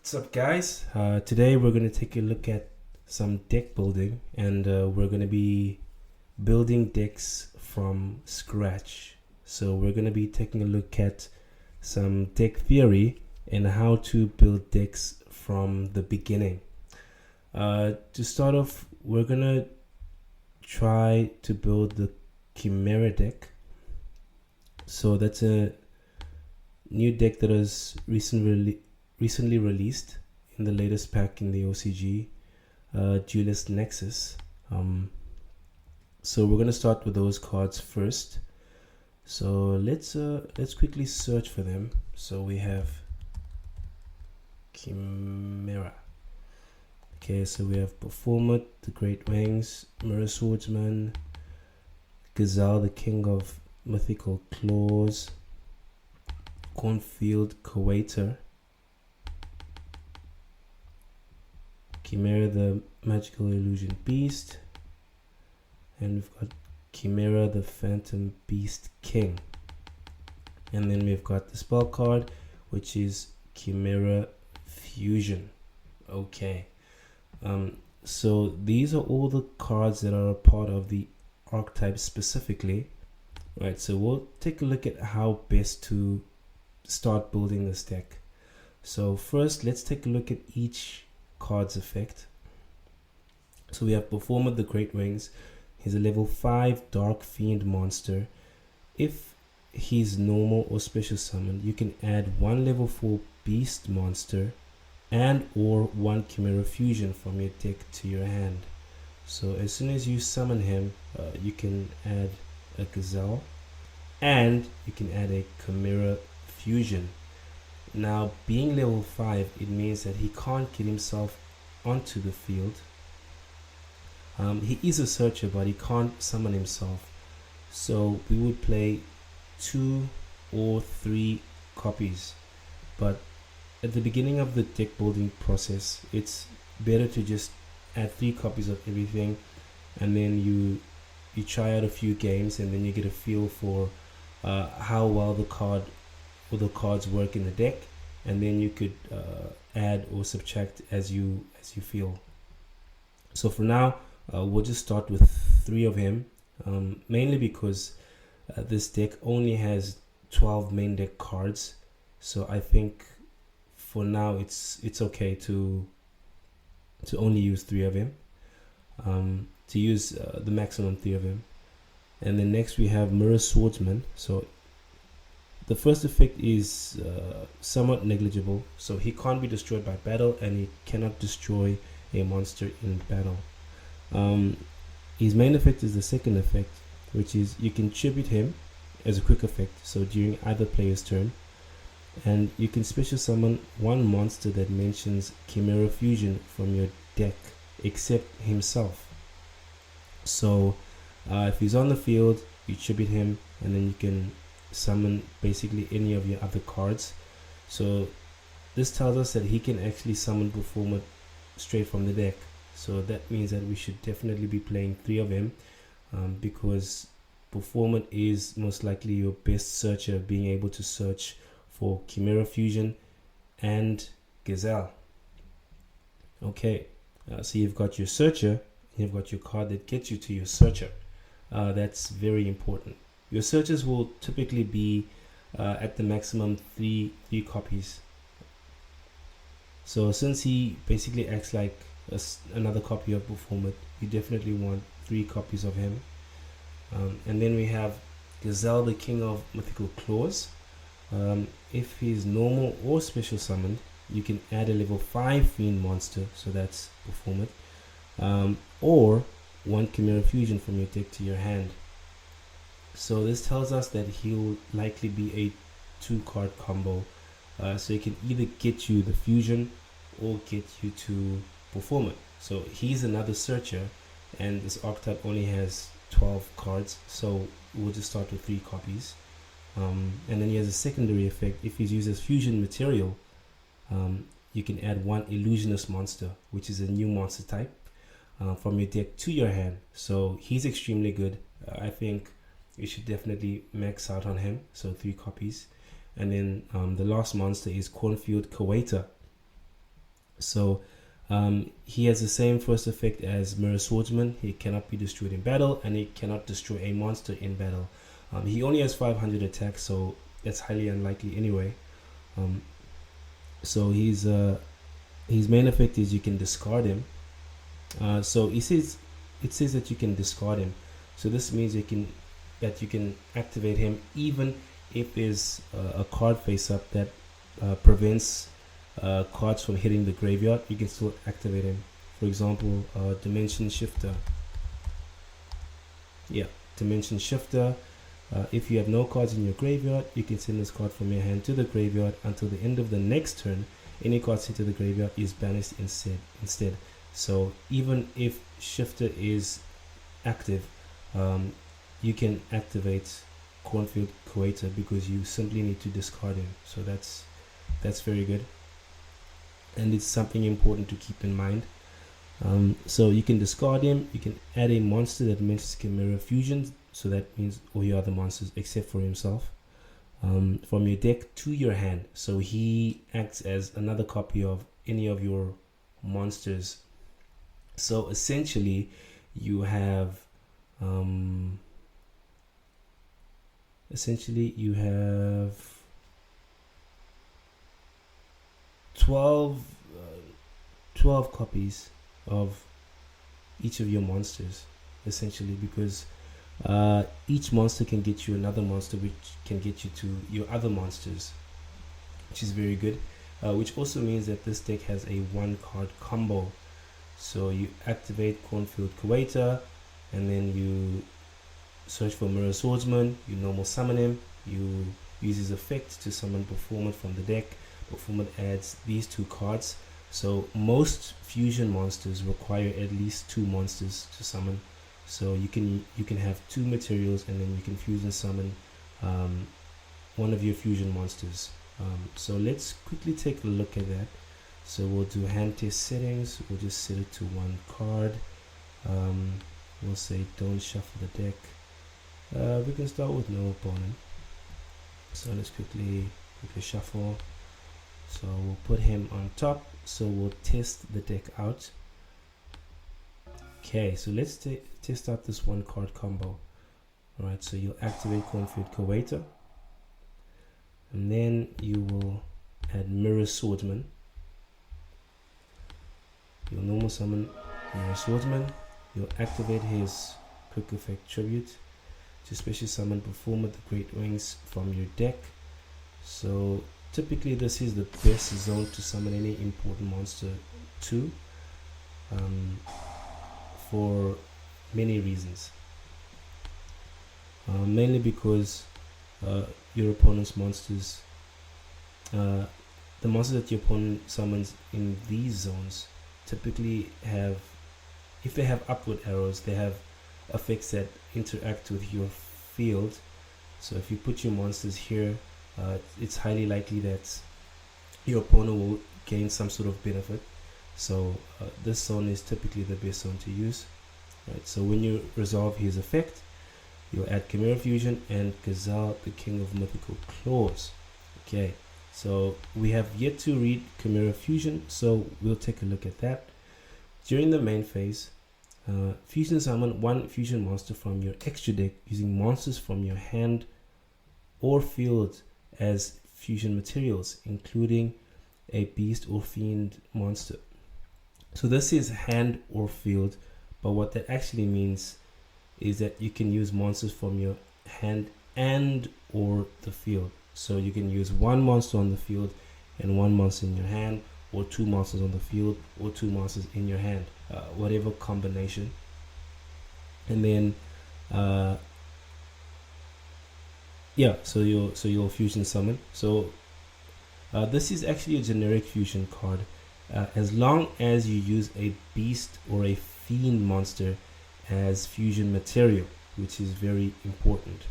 What's up, guys? Today we're going to take a look at some deck building, and we're going to be building decks from scratch. So we're going to be taking a look at some deck theory and how to build decks from the beginning. To start off, we're going to try to build the Chimera deck. So that's a new deck that was recently released in the latest pack in the OCG, Duelist Nexus. So we're gonna start with those cards first. So let's quickly search for them. So we have Chimera. Okay, so we have Berfomet, the Great Wings, Swordsman, Gazelle, the King of Mythical Claws, Cornfield Koator, Chimera the Magical Illusion Beast, and we've got Chimera the Phantom Beast King. And then we've got the spell card, which is Chimera Fusion. Okay, so these are all the cards that are a part of the archetype specifically. Right, so we'll take a look at how best to start building this deck. So first, let's take a look at each card's effect. So we have Berfomet the Great Wings. He's a level 5 Dark Fiend monster. If he's normal or special summoned, you can add one level 4 Beast monster and or one Chimera Fusion from your deck to your hand. So as soon as you summon him, you can add a Gazelle and you can add a Chimera Fusion. Now, being level 5, it means that he can't get himself onto the field. He is a searcher, but he can't summon himself. So we would play 2 or 3 copies. But at the beginning of the deck building process, it's better to just add 3 copies of everything, and then you try out a few games, and then you get a feel for how well the cards work in the deck, and then you could add or subtract as you feel. So for now, we'll just start with 3 of him, mainly because this deck only has 12 main deck cards. So I think for now it's okay to only use 3 of him, to use the maximum 3 of him. And then next we have Mirror Swordsman. So the first effect is somewhat negligible, so he can't be destroyed by battle, and he cannot destroy a monster in battle. His main effect is the second effect, which is you can tribute him as a quick effect, so during either player's turn, and you can special summon one monster that mentions Chimera Fusion from your deck except himself. So if he's on the field, you tribute him, and then you can summon basically any of your other cards. So this tells us that he can actually summon Berfomet straight from the deck. So that means that we should definitely be playing 3 of him, because Berfomet is most likely your best searcher, being able to search for Chimera Fusion and Gazelle. Okay, so you've got your searcher, you've got your card that gets you to your searcher. That's very important. Your searches will typically be at the maximum 3 copies. So since he basically acts like another copy of Berfomet, you definitely want 3 copies of him. And then we have Gazelle, the King of Mythical Claws. If he's normal or special summoned, you can add a level 5 Fiend monster, so that's Berfomet, or one Chimera Fusion from your deck to your hand. So this tells us that he'll likely be a 2-card combo. So he can either get you the fusion or get you to Berfomet. So he's another searcher, and this archetype only has 12 cards, so we'll just start with 3 copies. And then he has a secondary effect. If he uses fusion material, you can add one illusionist monster, which is a new monster type, from your deck to your hand. So he's extremely good. I think you should definitely max out on him, so 3 copies. And then the last monster is Cornfield Koator. So he has the same first effect as Mirror Swordsman. He cannot be destroyed in battle, and he cannot destroy a monster in battle. He only has 500 attack, so that's highly unlikely anyway. So his main effect is you can discard him. So it says that you can discard him. So this means you can activate him even if there's a card face up that prevents cards from hitting the graveyard. You can still activate him. For example, Dimension Shifter. Yeah, Dimension Shifter. If you have no cards in your graveyard, you can send this card from your hand to the graveyard until the end of the next turn. Any card sent to the graveyard is banished instead. So even if Shifter is active, you can activate Cornfield Koator because you simply need to discard him. So that's very good, and it's something important to keep in mind. So you can discard him. You can add a monster that matches Chimera Fusion, so that means all your other monsters except for himself, from your deck to your hand. So he acts as another copy of any of your monsters. So essentially you have 12 copies of each of your monsters, essentially, because each monster can get you another monster which can get you to your other monsters, which is very good, which also means that this deck has a 1-card combo. So you activate Cornfield Koator, and then you search for Mirror Swordsman, you normal summon him, you use his effect to summon Berfomet from the deck. Berfomet adds these 2 cards. So most fusion monsters require at least 2 monsters to summon. So you can have 2 materials, and then you can fusion summon one of your fusion monsters. So let's quickly take a look at that. So we'll do hand test settings. We'll just set it to 1 card. We'll say don't shuffle the deck. We can start with no opponent. So let's quickly shuffle. So we'll put him on top. So we'll test the deck out. Okay, so let's test out this 1-card combo. Alright, so you'll activate Cornfield Koator, and then you will add Mirror Swordsman. You'll normal summon Mirror Swordsman. You'll activate his quick effect tribute to special summon Berfomet the Great Wings from your deck. So typically this is the best zone to summon any important monster to, for many reasons. Mainly because your opponent's monsters, the monsters that your opponent summons in these zones typically have, if they have upward arrows, they have effects that interact with your field. So if you put your monsters here, it's highly likely that your opponent will gain some sort of benefit. So this zone is typically the best zone to use. Right, so when you resolve his effect, you'll add Chimera Fusion and Gazelle, the King of Mythical Claws. Okay, so we have yet to read Chimera Fusion, so we'll take a look at that. During the main phase, fusion summon 1 fusion monster from your extra deck using monsters from your hand or field as fusion materials, including a beast or fiend monster. So this is hand or field, but what that actually means is that you can use monsters from your hand and or the field. So you can use 1 monster on the field and 1 monster in your hand, or 2 monsters on the field or 2 monsters in your hand, whatever combination. And then so you'll fusion summon. So this is actually a generic fusion card, as long as you use a beast or a fiend monster as fusion material, which is very important,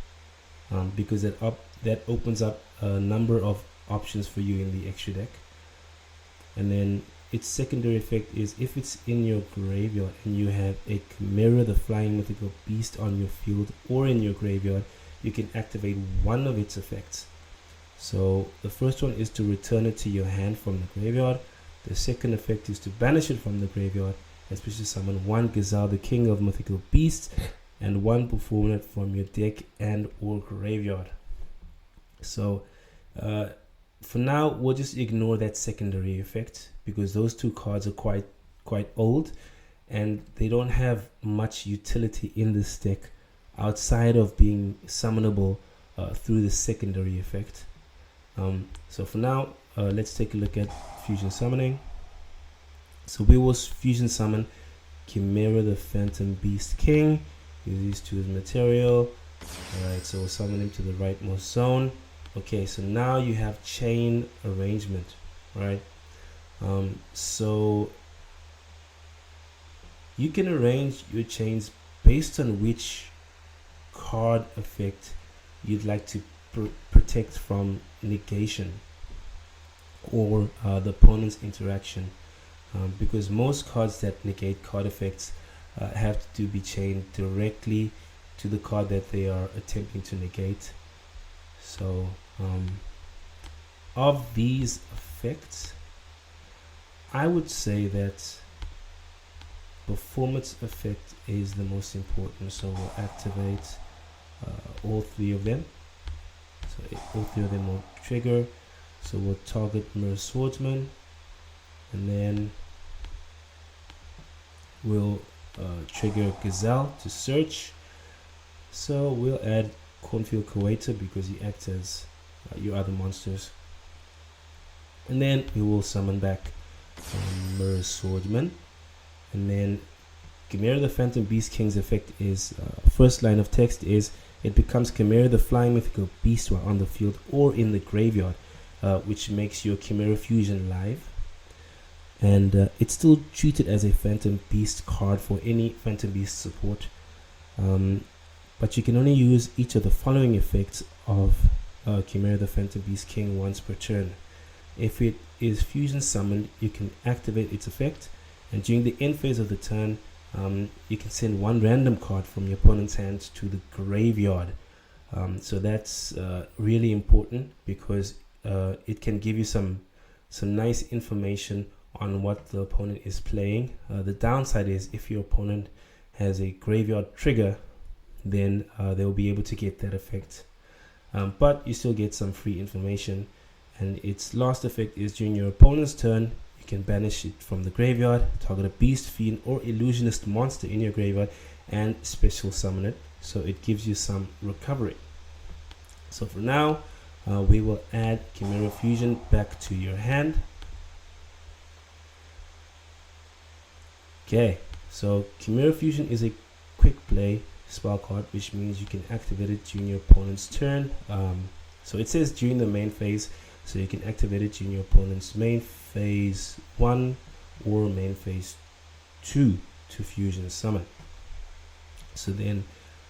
because that opens up a number of options for you in the extra deck. And then its secondary effect is if it's in your graveyard and you have a Chimera the Flying Mythical Beast on your field or in your graveyard, you can activate one of its effects. So the first one is to return it to your hand from the graveyard. The second effect is to banish it from the graveyard and special summon one Gazelle, the king of mythical beasts, and one Berfomet from your deck and or graveyard. So for now, we'll just ignore that secondary effect because those two cards are quite old and they don't have much utility in this deck outside of being summonable through the secondary effect. So for now, let's take a look at fusion summoning. So we will fusion summon Chimera the Phantom Beast King. Use these two as material. Alright, so we'll summon him to the rightmost zone. Okay, so now you have chain arrangement, right? So you can arrange your chains based on which card effect you'd like to protect from negation or the opponent's interaction, because most cards that negate card effects have to be chained directly to the card that they are attempting to negate. So of these effects, I would say that Berfomet's effect is the most important. So we'll activate all three of them. So all three of them will trigger. So we'll target Swordsman, and then we'll trigger Gazelle to search. So we'll add Cornfield Koator because he acts as your other monsters, and then we will summon back Swordsman, and then Chimera the Phantom Beast King's effect is first line of text is it becomes Chimera the Flying Mythical Beast while on the field or in the graveyard, which makes your Chimera Fusion live, and it's still treated as a Phantom Beast card for any Phantom Beast support, but you can only use each of the following effects of Chimera the Phantom Beast King once per turn. If it is fusion summoned, you can activate its effect, and during the end phase of the turn, you can send one random card from your opponent's hand to the graveyard. So that's really important because it can give you some nice information on what the opponent is playing. The downside is if your opponent has a graveyard trigger, then they'll be able to get that effect. But you still get some free information, and its last effect is during your opponent's turn, you can banish it from the graveyard, target a beast, fiend, or illusionist monster in your graveyard, and special summon it. So it gives you some recovery. So for now, we will add Chimera Fusion back to your hand. Okay, so Chimera Fusion is a quick play spell card, which means you can activate it during your opponent's turn. So it says during the main phase, so you can activate it during your opponent's main phase 1 or main phase 2 to fusion summon. So then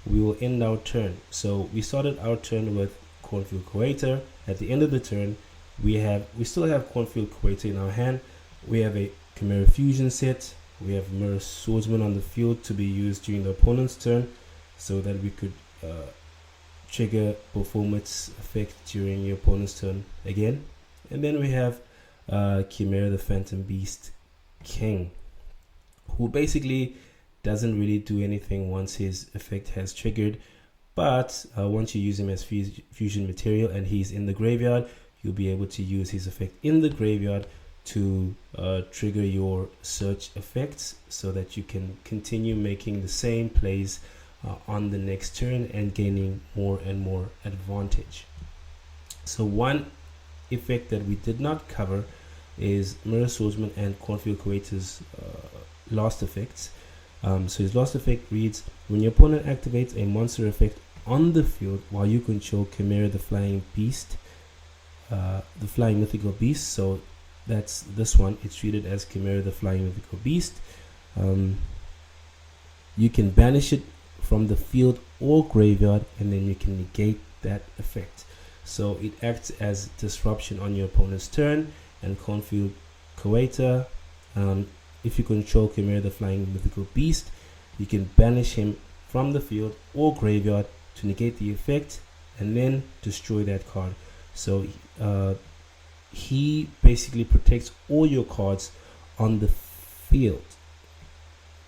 we will end our turn. So we started our turn with Cornfield Koator. At the end of the turn, we still have Cornfield Koator in our hand. We have a Chimera Fusion set. We have Swordsman on the field to be used during the opponent's turn, so that we could trigger Berfomet's effect during your opponent's turn again. And then we have Chimera the Phantom Beast King, who basically doesn't really do anything once his effect has triggered, but once you use him as fusion material and he's in the graveyard, you'll be able to use his effect in the graveyard to trigger your search effects, so that you can continue making the same plays on the next turn and gaining more and more advantage. So one effect that we did not cover is Swordsman and Cornfield Koator's last effects. So his last effect reads: when your opponent activates a monster effect on the field while you control Chimera the Flying Beast, the Flying Mythical Beast, so that's this one, it's treated as Chimera the Flying Mythical Beast, you can banish it from the field or graveyard, and then you can negate that effect. So it acts as disruption on your opponent's turn. And Cornfield Koator, if you control Chimera the Flying Mythical Beast, you can banish him from the field or graveyard to negate the effect and then destroy that card. So he basically protects all your cards on the field.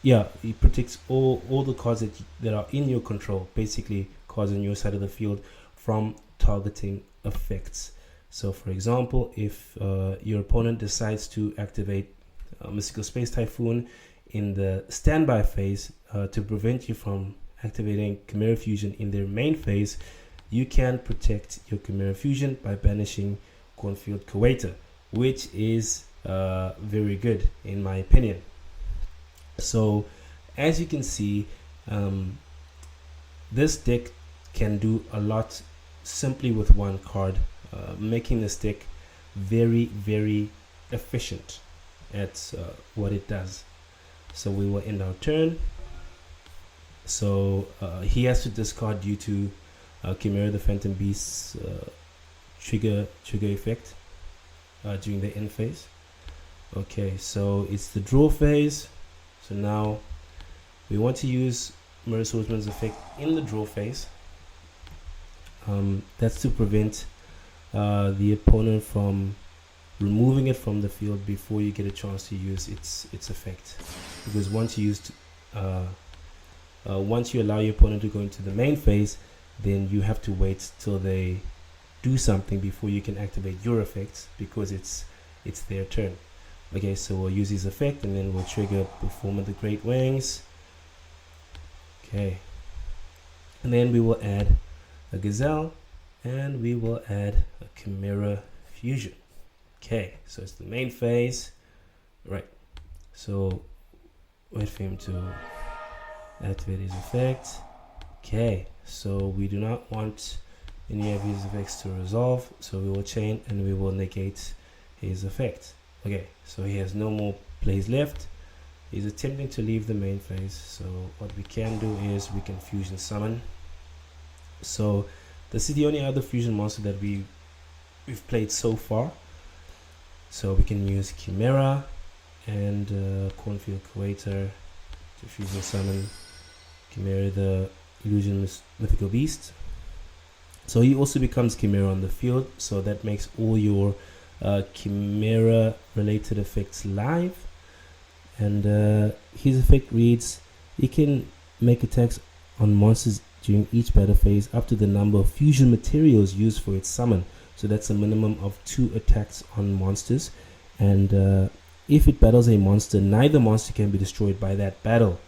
Yeah, he protects all the cards that are in your control, basically cards on your side of the field, from targeting effects. So for example, if your opponent decides to activate Mystical Space Typhoon in the standby phase to prevent you from activating Chimera Fusion in their main phase, you can protect your Chimera Fusion by banishing Cornfield Koator, which is very good in my opinion. So as you can see, this deck can do a lot simply with one card, making this deck very, very efficient at what it does. So we will end our turn. So he has to discard due to Chimera the Phantom Beast's trigger effect during the end phase. Okay, so it's the draw phase. So now we want to use Mirror Swordsman's effect in the draw phase. That's to prevent the opponent from removing it from the field before you get a chance to use its effect. Because once you allow your opponent to go into the main phase, then you have to wait till they do something before you can activate your effects, because it's their turn. Okay, so we'll use his effect and then we'll trigger Berfomet the Great Wings. Okay, and then we will add a Gazelle and we will add a Chimera Fusion. Okay, so it's the main phase, right? So wait for him to activate his effect. Okay, so we do not want any of his effects to resolve, so we will chain and we will negate his effect. Okay, so he has no more plays left. He's attempting to leave the main phase, so what we can do is we can fusion summon. So this is the only other fusion monster that we've played so far. So we can use Chimera and Cornfield Koator to fusion summon Chimera the Mythical Beast. So he also becomes Chimera on the field, so that makes all your Chimera related effects live. And his effect reads: he can make attacks on monsters during each battle phase up to the number of fusion materials used for its summon. So that's a minimum of 2 attacks on monsters, and if it battles a monster, neither monster can be destroyed by that battle.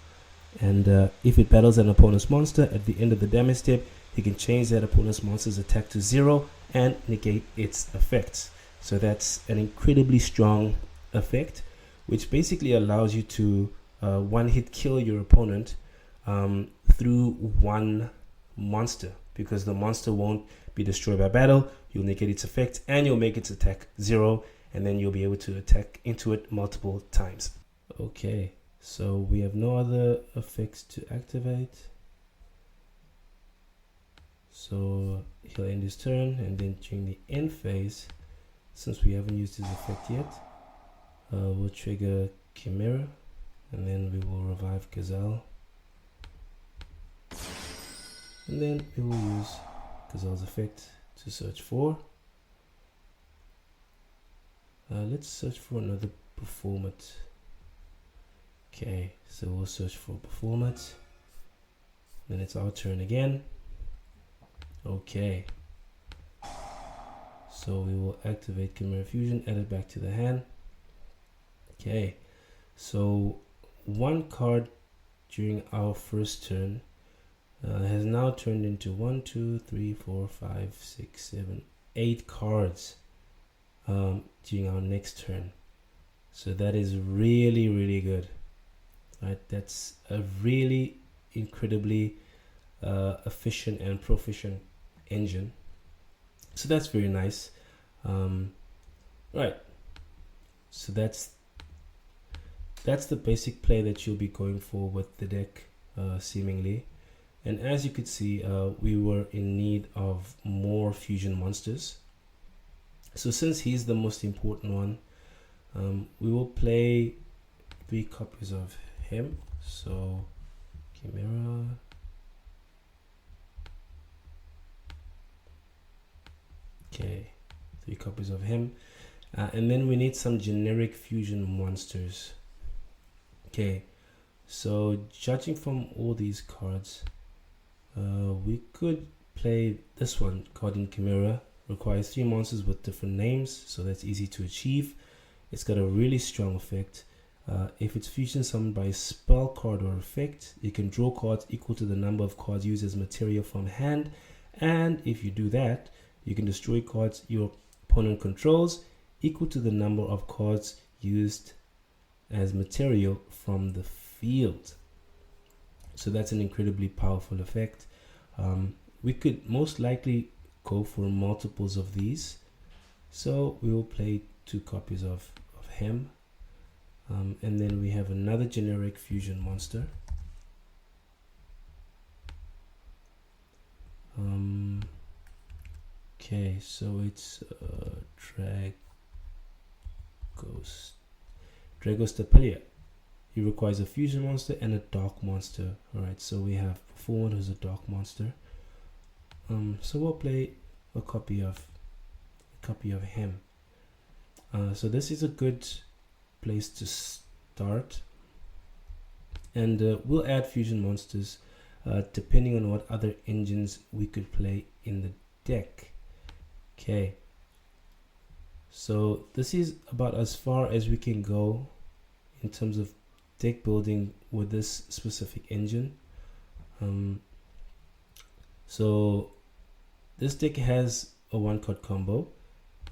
And if it battles an opponent's monster, at the end of the damage step, he can change that opponent's monster's attack to 0 and negate its effects. So that's an incredibly strong effect, which basically allows you to one-hit kill your opponent through one monster, because the monster won't be destroyed by battle. You'll negate its effect and you'll make its attack 0, and then you'll be able to attack into it multiple times. Okay, so we have no other effects to activate. So he'll end his turn, and then during the end phase, since we haven't used his effect yet, we'll trigger Chimera, and then we will revive Gazelle, and then we will use Gazelle's effect to search for. Let's search for another Berfomet. Okay, so we'll search for Berfomet. Then it's our turn again. Okay, so we will activate Chimera Fusion, add it back to the hand. Okay, so one card during our first turn has now turned into 1, 2, 3, 4, 5, 6, 7, 8 cards during our next turn. So that is really, really good. Right, that's a really incredibly efficient and proficient engine. So that's very nice. Right, so that's the basic play that you'll be going for with the deck, seemingly. And as you could see, we were in need of more fusion monsters. So since he's the most important one, we will play 3 copies of him. So Chimera, okay, 3 copies of him, And then we need some generic fusion monsters. Okay, so judging from all these cards, we could play this one, Guardian Chimera. Requires 3 monsters with different names, so that's easy to achieve. It's got a really strong effect. If it's fusion summoned by a spell card or effect, you can draw cards equal to the number of cards used as material from hand, and if you do that, you can destroy cards your opponent controls equal to the number of cards used as material from the field. So that's an incredibly powerful effect. We could most likely go for multiples of these, so we will play 2 copies of him, and then we have another generic fusion monster. Okay, so it's Dragostapelia. He requires a fusion monster and a dark monster. Alright, so we have Perfomet, who's a dark monster. So we'll play a copy of him. So this is a good place to start, and we'll add fusion monsters depending on what other engines we could play in the deck. Okay, so this is about as far as we can go in terms of deck building with this specific engine. So this deck has a 1-card combo,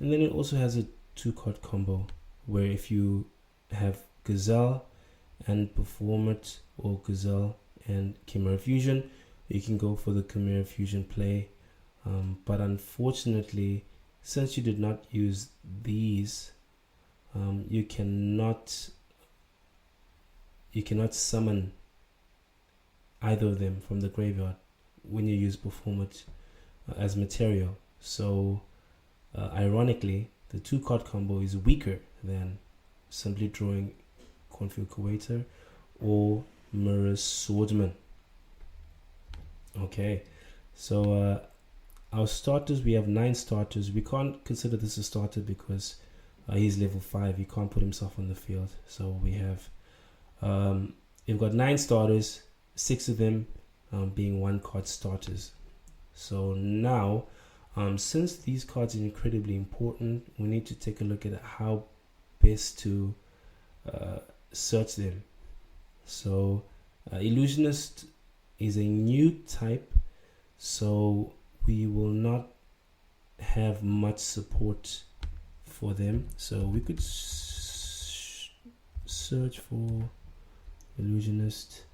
and then it also has a 2-card combo, where if you have Gazelle and Berfomet, or Gazelle and Chimera Fusion, you can go for the Chimera Fusion play. But unfortunately, since you did not use these, you cannot summon either of them from the graveyard when you use Berfomet as material. So ironically, the 2-card combo is weaker than simply drawing Cornfield Koator or Mirror's Swordsman. Okay, so our starters, we have 9 starters. We can't consider this a starter because he's level 5. He can't put himself on the field. So we have we've got 9 starters, 6 of them being 1-card starters. So now, since these cards are incredibly important, we need to take a look at how best to search them. So Illusionist is a new type, so we will not have much support for them. So we could search for Illusionist.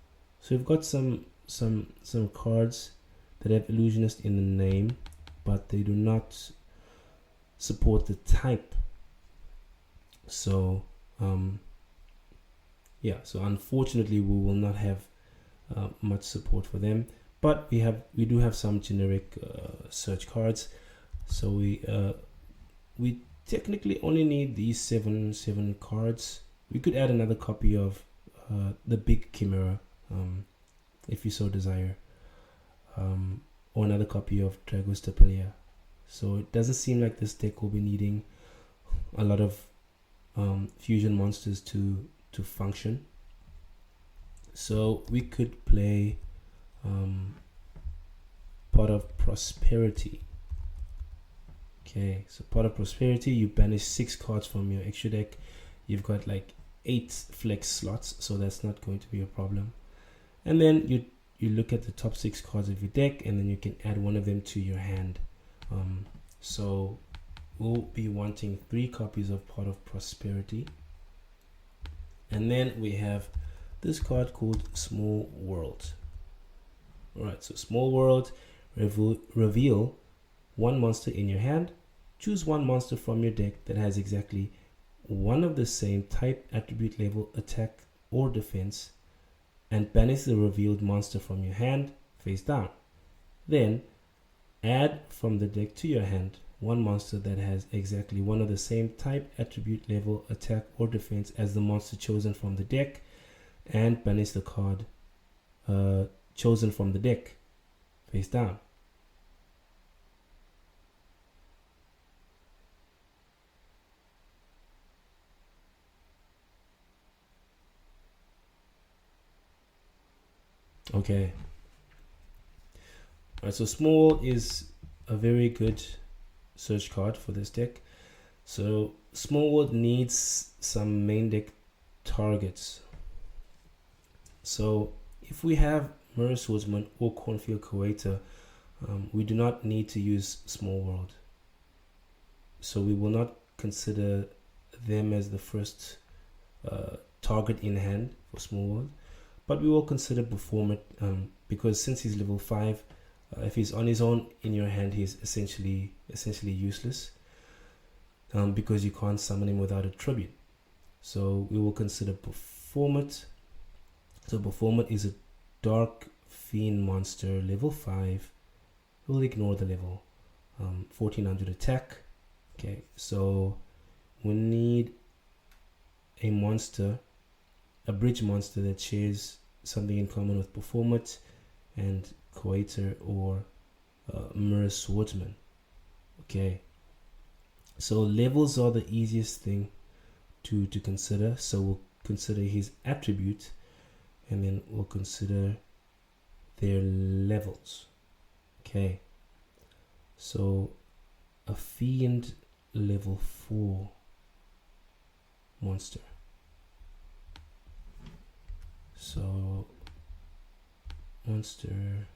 So we've got some cards that have Illusionist in the name, but they do not support the type. So yeah, so unfortunately we will not have much support for them, but we do have some generic search cards. So we technically only need these seven cards. We could add another copy of the big Chimera if you so desire, or another copy of Dragostapelia. So it doesn't seem like this deck will be needing a lot of fusion monsters to function. So we could play Pot of Prosperity. Okay, so Pot of Prosperity, you banish 6 cards from your extra deck. You've got like 8 flex slots, so that's not going to be a problem. And then you look at the top 6 cards of your deck, and then you can add one of them to your hand. So we'll be wanting 3 copies of Pot of Prosperity. And then we have this card called Small World. Alright, so Small World, reveal 1 monster in your hand. Choose 1 monster from your deck that has exactly 1 of the same type, attribute, level, attack, or defense, and banish the revealed monster from your hand face down. Then add from the deck to your hand 1 monster that has exactly 1 of the same type, attribute, level, attack, or defense as the monster chosen from the deck, and banish the card chosen from the deck face down. Okay. Alright, so Small World is a very good search card for this deck. So Small World needs some main deck targets. So if we have Mirror Swordsman or Cornfield Koator, we do not need to use Small World. So we will not consider them as the first target in hand for Small World, but we will consider Berfomet, because since he's level 5, if he's on his own in your hand, he's essentially useless, because you can't summon him without a tribute. So we will consider Berfomet. So Berfomet is a Dark Fiend monster, level 5. We'll ignore the level. 1400 attack. Okay, so we need a monster, a bridge monster that shares something in common with Berfomet and Koator or Mirror Swordsman. Okay, so levels are the easiest thing to consider. So we'll consider his attribute, and then we'll consider their levels. Okay, so a Fiend level 4 monster. So monster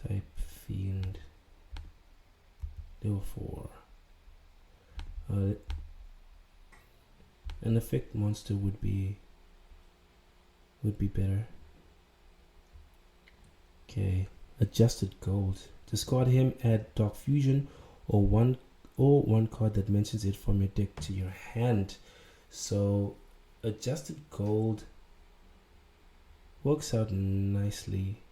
type Fiend level 4. An effect monster would be better. Okay, Adusted Gold. Discard him, add Dark Fusion or one card that mentions it from your deck to your hand. So Adusted Gold works out nicely.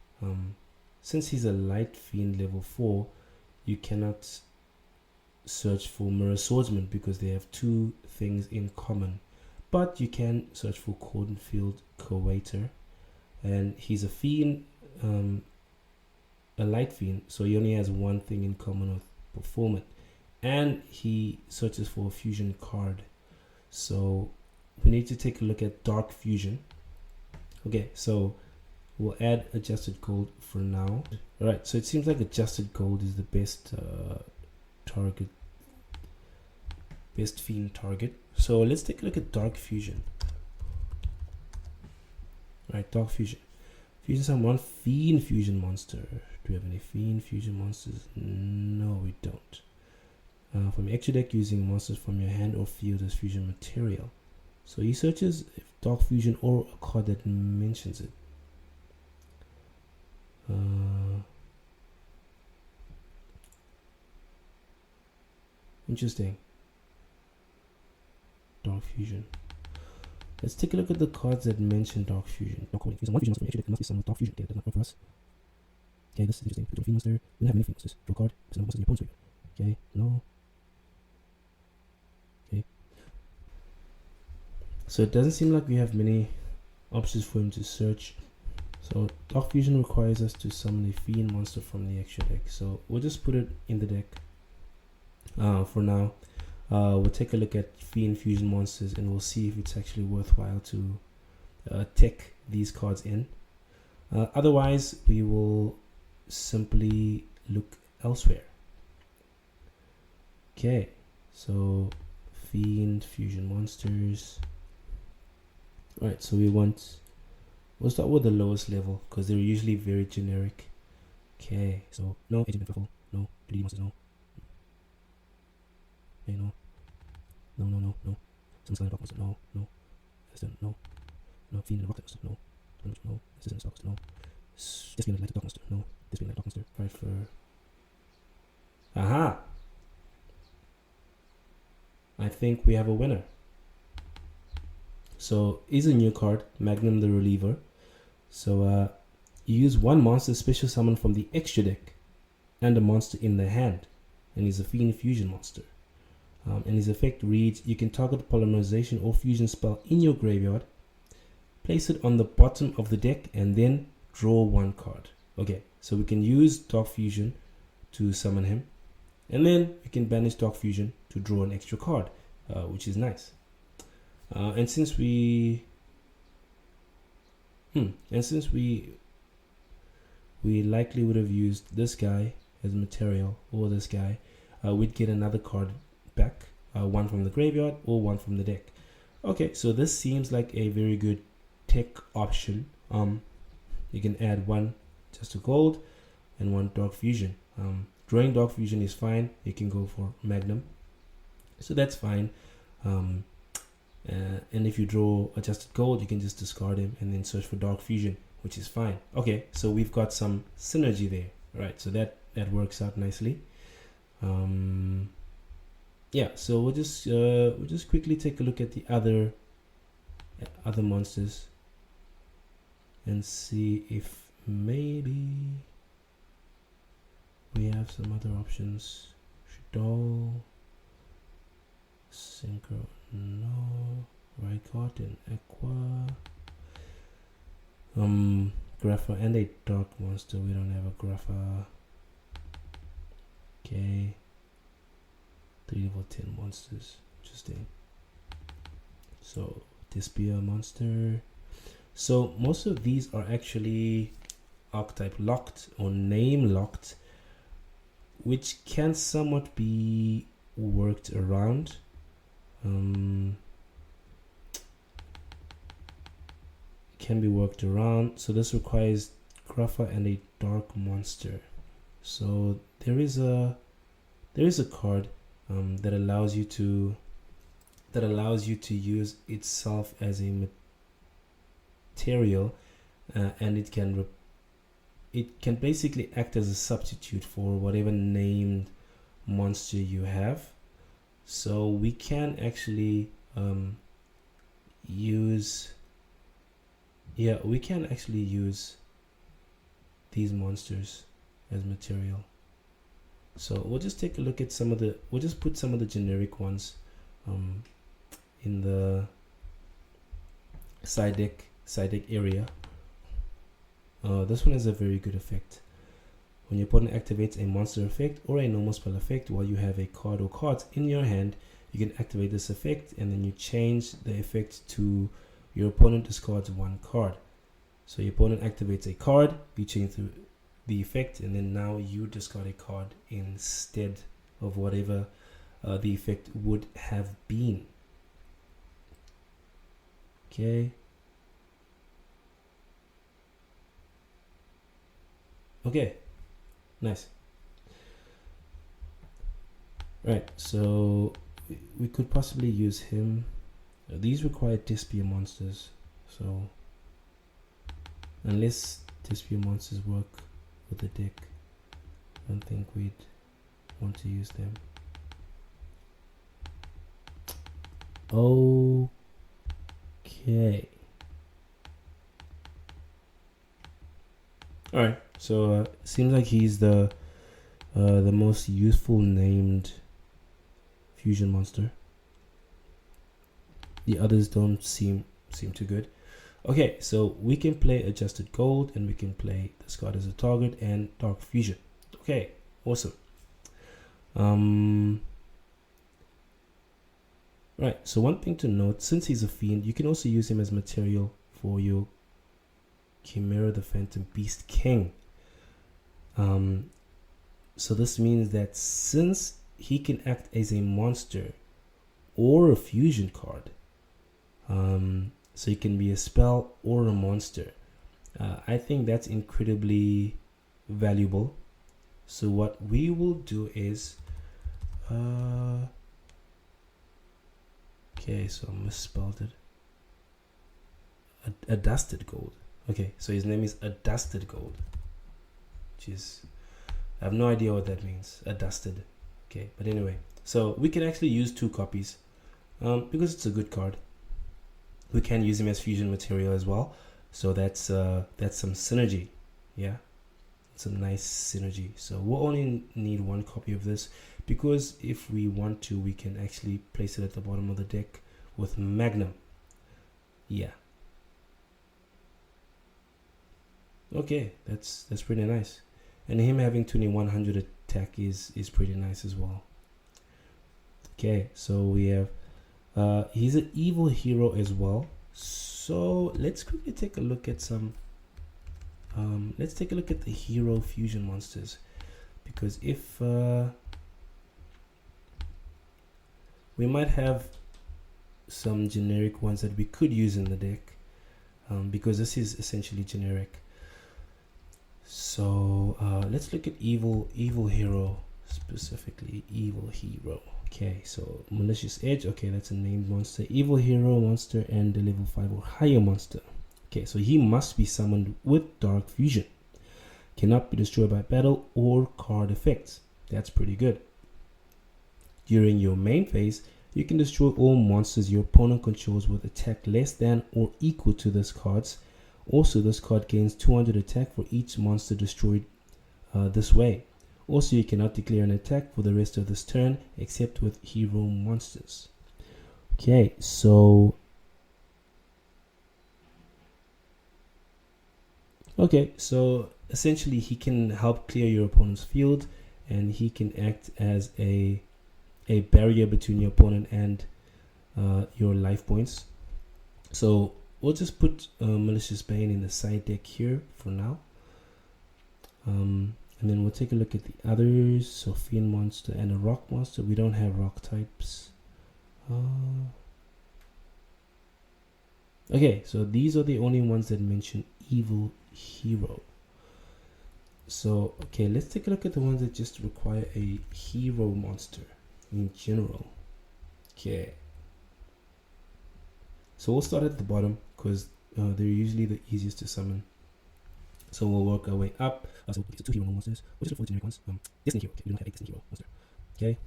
Since he's a light fiend level 4, you cannot search for Mirror Swordsman because they have 2 things in common, but you can search for Cornfield Koator, and he's a fiend, a light fiend, so he only has 1 thing in common with Berfomet, and he searches for a fusion card. So we need to take a look at Dark Fusion. Okay, so we'll add Adusted Gold for now. Alright, so it seems like Adusted Gold is the best target, best fiend target. So let's take a look at Dark Fusion. Alright, Dark Fusion. Fusion summon 1 Fiend Fusion monster. Do we have any Fiend Fusion monsters? No, we don't. From your extra deck, using monsters from your hand or field as fusion material. So he searches if Dark Fusion or a card that mentions it. Interesting. Dark Fusion. Let's take a look at the cards that mention Dark Fusion. Dark Fusion. Use 1 fusion monster. Actually, that must be summoned with Dark Fusion. Okay, that does not work for us. Okay, this is interesting. Put a fiend monster. We don't have many fiend monsters. Draw a card. Put some monsters in your opponent's graveyard. Okay, no. Okay. So it doesn't seem like we have many options for him to search. So Dark Fusion requires us to summon a fiend monster from the extra deck. So we'll just put it in the deck for now. We'll take a look at Fiend Fusion monsters and we'll see if it's actually worthwhile to tech these cards in. Otherwise, we will simply look elsewhere. Okay, so Fiend Fusion monsters. Alright, so we'll start with the lowest level because they're usually very generic. Okay, so no Agent Venom, no 3D monsters, no. Okay, no. No. Some Skyline Dark Monster, no. Adusted, no. Fiend in the Rock Monster, no. No. Adusted in the Dark Monster, no. This being like Dark Monster, no. This being like Dark Monster, right for. Aha! I think we have a winner. So is a new card, Magnum the Reliever. So you use 1 monster special summon from the extra deck and a monster in the hand, and he's a Fiend Fusion monster. And his effect reads: you can target Polymerization or fusion spell in your graveyard, place it on the bottom of the deck, and then draw 1 card. Okay, so we can use Dark Fusion to summon him, and then we can banish Dark Fusion to draw an extra card, which is nice. And since we likely would have used this guy as material, or this guy, we'd get another card back, one from the graveyard or one from the deck. Okay, so this seems like a very good tech option. You can add one just to gold and one Dark Fusion. Drawing Dark Fusion is fine. You can go for Magnum, so that's fine. And if you draw adjusted gold, you can just discard him and then search for Dark Fusion, which is fine. Okay, so we've got some synergy there, right? So that works out nicely. Yeah, so we'll just quickly take a look at the other monsters and see if maybe we have some other options. Droll, Synchro, no, Rykot and Aqua, Grapha and a dark monster. We don't have a Grapha. Okay, 3 level 10 monsters, interesting. So Despia monster. So most of these are actually archetype locked or name locked, which can somewhat be worked around. Can be worked around. So this requires Grapha and a dark monster. So there is a card that allows you to use itself as a material, and it can basically act as a substitute for whatever named monster you have. So we can actually use these monsters as material. So we'll just take a look at we'll just put some of the generic ones in the side deck area. This one has a very good effect. When your opponent activates a monster effect or a normal spell effect while you have a card or cards in your hand, you can activate this effect and then you change the effect to your opponent discards one card. So your opponent activates a card, you change the effect, and then now you discard a card instead of whatever the effect would have been. Okay. Okay. Nice. Right, so we could possibly use him. These require Despia monsters, so unless Despia monsters work with the deck, I don't think we'd want to use them. Okay. All right. So seems like he's the most useful named fusion monster. The others don't seem too good. Okay, so we can play adjusted gold and we can play discard as a target and dark fusion. Okay, awesome. Right, so one thing to note, since he's a fiend, you can also use him as material for your Chimera the Phantom Beast King. So this means that since he can act as a monster or a fusion card, so he can be a spell or a monster, I think that's incredibly valuable. So what we will do is okay, so I misspelled it. Adusted gold. Okay, so his name is Adusted gold, which is, I have no idea what that means. Adusted. Okay, but anyway, so we can actually use 2 copies because it's a good card. We can use him as fusion material as well, so that's some synergy. Yeah, some nice synergy. So we'll only need 1 copy of this, because if we want to, we can actually place it at the bottom of the deck with Magnum. Yeah. Okay, that's pretty nice. And him having 2100 attack is pretty nice as well. Okay, so we have He's an evil hero as well. So let's quickly take a look at some. Let's take a look at the hero fusion monsters, because if we might have some generic ones that we could use in the deck, because this is essentially generic. So let's look at evil hero, specifically evil hero. Okay, so malicious edge. Okay, that's a named monster. Evil hero monster and a level 5 or higher monster. Okay, so he must be summoned with dark fusion. Cannot be destroyed by battle or card effects. That's pretty good. During your main phase, you can destroy all monsters your opponent controls with attack less than or equal to this card's. Also, this card gains 200 attack for each monster destroyed this way. Also, you cannot declare an attack for the rest of this turn except with hero monsters. Okay, so essentially he can help clear your opponent's field, and he can act as a barrier between your opponent and your life points. So we'll just put Malicious Bane in the side deck here for now. And then we'll take a look at the others. So Fiend monster and a rock monster. We don't have rock types. Okay, so these are the only ones that mention evil hero. So okay, let's take a look at the ones that just require a hero monster in general. Okay, so we'll start at the bottom because they're usually the easiest to summon. So we'll work our way up. So we'll get to 2 hero monsters. We'll just look for the generic ones. Destiny hero. Okay, we don't have a Destiny hero monster. Okay,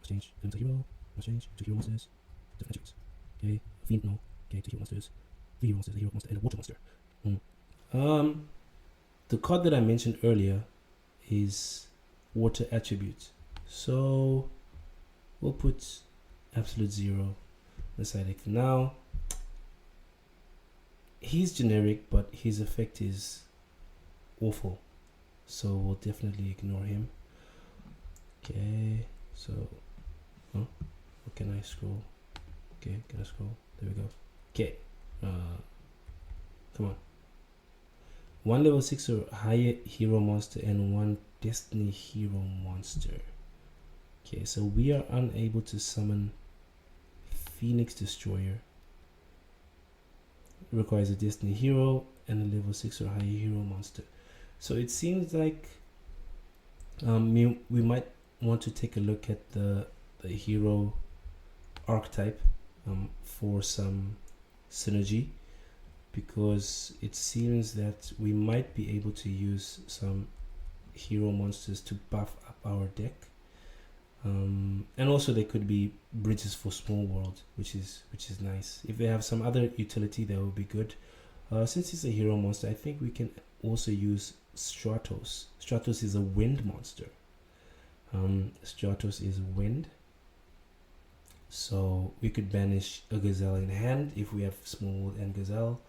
let's change. Element hero. Let's change. 2 hero monsters. Different attributes. Okay, Fiend no. Okay, 2 hero monsters. 3 hero monsters. A hero monster and a water monster. The card that I mentioned earlier is water attribute. So we'll put absolute 0 aside for now. He's generic, but his effect is awful, so we'll definitely ignore him. Okay, so what can I scroll? Okay, can I scroll? There we go. Okay, come on. 1 level 6 or higher hero monster and 1 destiny hero monster. Okay, so we are unable to summon Phoenix Destroyer. It requires a destiny hero and a level 6 or higher hero monster. So it seems like we might want to take a look at the hero archetype for some synergy, because it seems that we might be able to use some hero monsters to buff up our deck, and also there could be bridges for small world, which is nice. If they have some other utility, that would be good. Since it's a hero monster, I think we can also use Stratos. Stratos is a wind monster. Stratos is wind, so we could banish a Gazelle in hand if we have small world and Gazelle.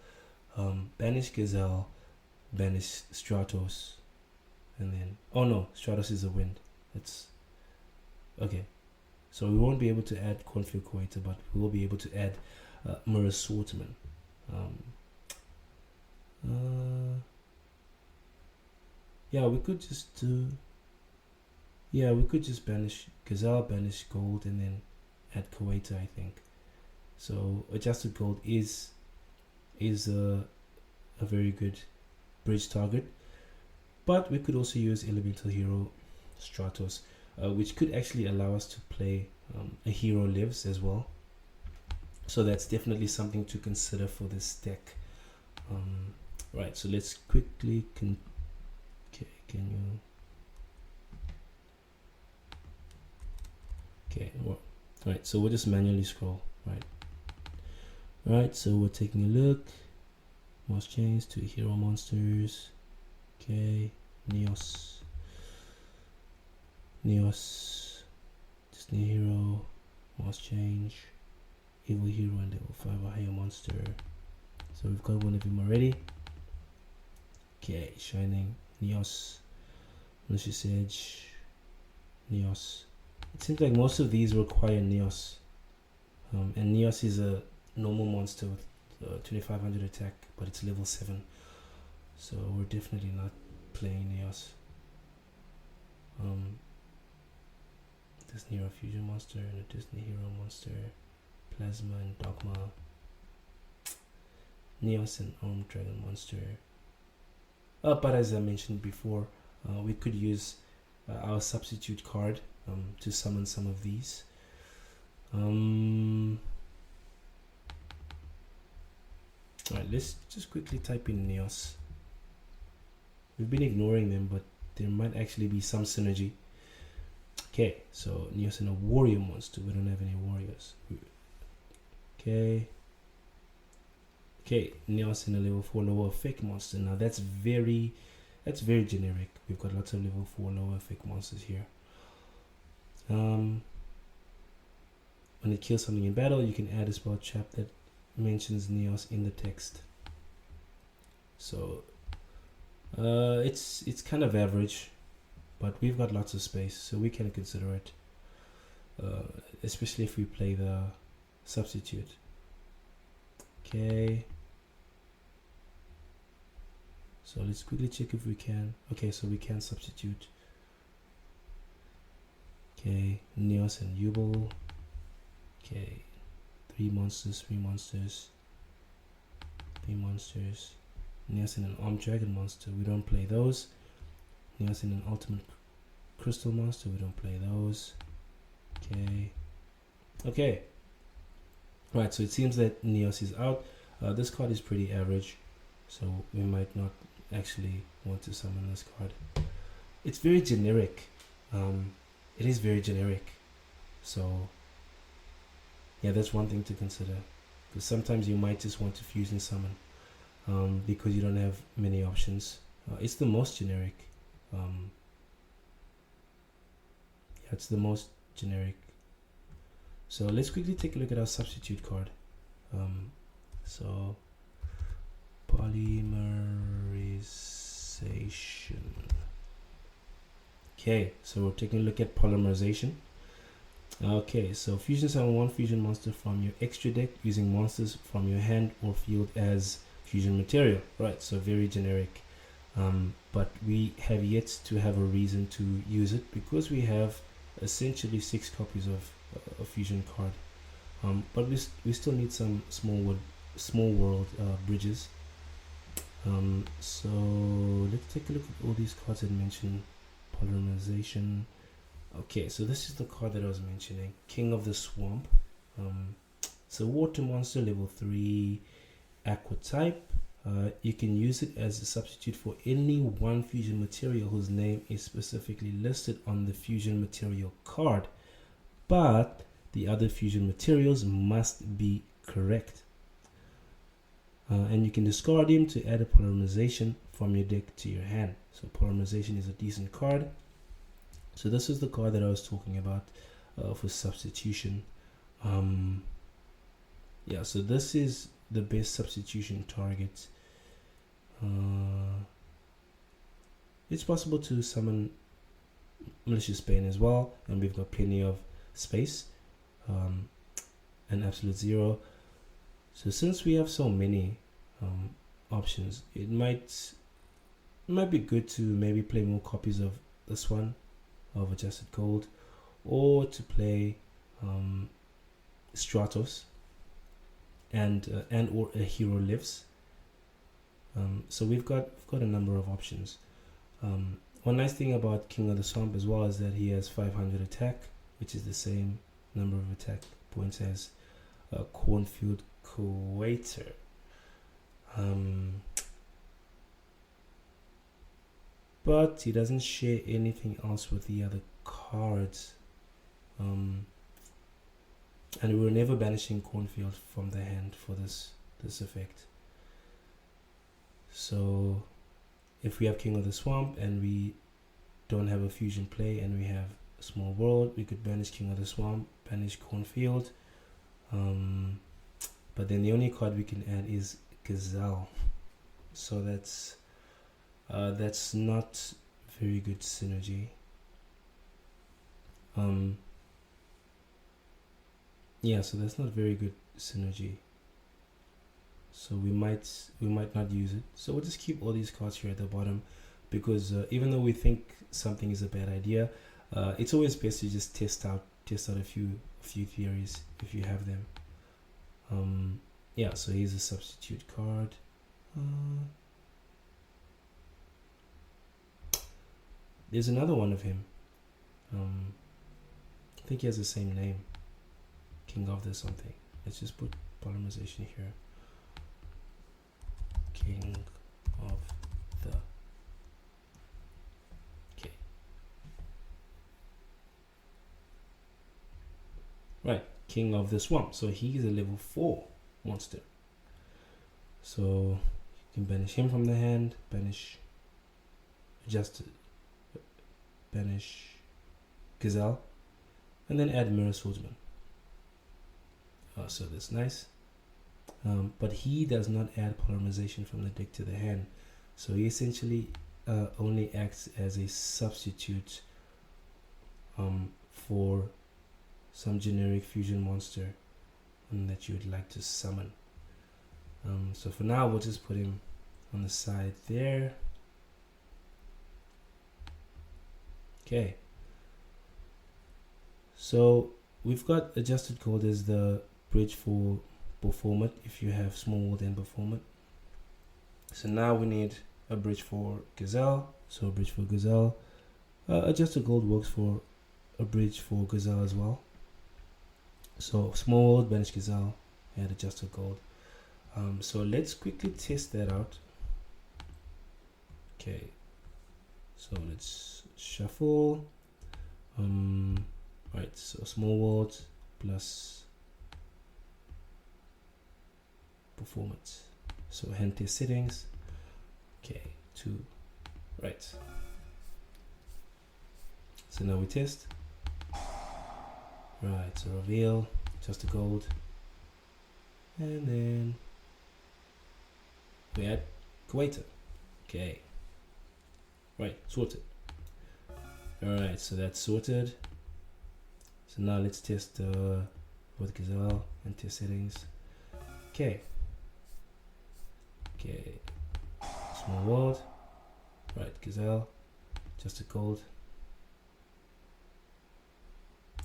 Banish Gazelle, banish Stratos, and then Stratos is a wind. It's okay, so we won't be able to add Cornfield Koator, but we will be able to add Swordsman. We could just banish Gazelle, banish gold, and then add Koator, I think. So adjusted gold is a very good bridge target, but we could also use elemental hero Stratos, which could actually allow us to play a hero lives as well. So that's definitely something to consider for this deck. Right, so let's quickly right, so we'll just manually scroll. Right, so we're taking a look. Mouse chains to hero monsters. Okay, Neos, Disney hero, mouse change, evil hero, and level 5 a higher monster. So we've got one of them already. Okay, shining, Neos, malicious edge, Neos. It seems like most of these require Neos. And Neos is a normal monster with 2500 attack, but it's level 7, so we're definitely not playing Neos. Disney Hero Fusion monster and a Disney Hero monster, Plasma and Dogma, Neos and Armed Dragon monster. But as I mentioned before, we could use our substitute card to summon some of these. Alright, let's just quickly type in Neos. We've been ignoring them, but there might actually be some synergy. Okay, so Neos and a warrior monster. We don't have any warriors. Okay. Okay, Neos in a level 4 lower effect monster. Now that's very generic. We've got lots of level 4 lower effect monsters here. When it kills something in battle, you can add a spell trap that mentions Neos in the text. So it's kind of average, but we've got lots of space, so we can consider it, especially if we play the substitute. Okay, so let's quickly check if we can. Okay, so we can substitute. Okay, Neos and Yubel. Okay, 3 monsters, 3 monsters, 3 monsters. Neos and an Armed Dragon monster. We don't play those. Neos and an Ultimate Crystal monster. We don't play those. Okay. Okay. Right, so it seems that Neos is out. This card is pretty average, so we might not actually want to summon this card. It's very generic. It is very generic. So yeah, that's one thing to consider, because sometimes you might just want to fusion summon because you don't have many options. It's the most generic. Yeah, it's the most generic. So let's quickly take a look at our substitute card. So Polymerization. Okay, so we're taking a look at Polymerization. Okay, so fusion summon 1 fusion monster from your extra deck using monsters from your hand or field as fusion material. Right, so very generic. But we have yet to have a reason to use it because we have essentially 6 copies of a fusion card. But we still need some small world bridges. So let's take a look at all these cards I mentioned. Polymerization. Okay, so this is the card that I was mentioning, King of the Swamp. It's a water monster, level 3, aqua type. You can use it as a substitute for any one fusion material whose name is specifically listed on the fusion material card, but the other fusion materials must be correct. And you can discard him to add a Polymerization from your deck to your hand. So Polymerization is a decent card. So this is the card that I was talking about for substitution. Yeah, so this is the best substitution target. It's possible to summon Malicious Bane as well, and we've got plenty of space and absolute 0. So since we have so many options, it might be good to maybe play more copies of this one, of Adjusted Gold, or to play Stratos and or a Hero Lives. So we've got a number of options. One nice thing about King of the Swamp as well is that he has 500 attack, which is the same number of attack points as Cornfield Koator. But he doesn't share anything else with the other cards. And we're never banishing Cornfield from the hand for this effect. So if we have King of the Swamp and we don't have a fusion play and we have a small world, we could banish King of the Swamp, banish Cornfield. But then the only card we can add is Gazelle. So that's not very good synergy. yeah, so that's not very good synergy. So we might not use it. So we'll just keep all these cards here at the bottom, because even though we think something is a bad idea, it's always best to just test out a few theories if you have them. Yeah, so here's a substitute card. There's another one of him. I think he has the same name, King of the something. Let's just put Polymerization here. King of the. Okay. Right, King of the Swamp. So he's a level 4 monster. So you can banish him from the hand, banish Gazelle, and then add Mirror Swordsman. So that's nice. But he does not add Polymerization from the deck to the hand. So he essentially only acts as a substitute for some generic fusion monster that you would like to summon. So for now, we'll just put him on the side there. Okay. So we've got Adjusted Gold as the bridge for Berfomet if you have Small World and Berfomet. So now we need a bridge for Gazelle. So a bridge for Gazelle. Adjusted Gold works for a bridge for Gazelle as well. So Small World, banish Gazelle, add Adjusted Gold. So let's quickly test that out. Okay. So let's shuffle. Right, so Small World plus Performance. So hand test settings. Okay, 2. Right. So now we test. Right, so reveal, just the gold. And then we add Koator. Okay. Right, sorted. Alright, so that's sorted. So now let's test with Gazelle and test settings. Okay. Okay. Small World. Right, Gazelle. Just a gold.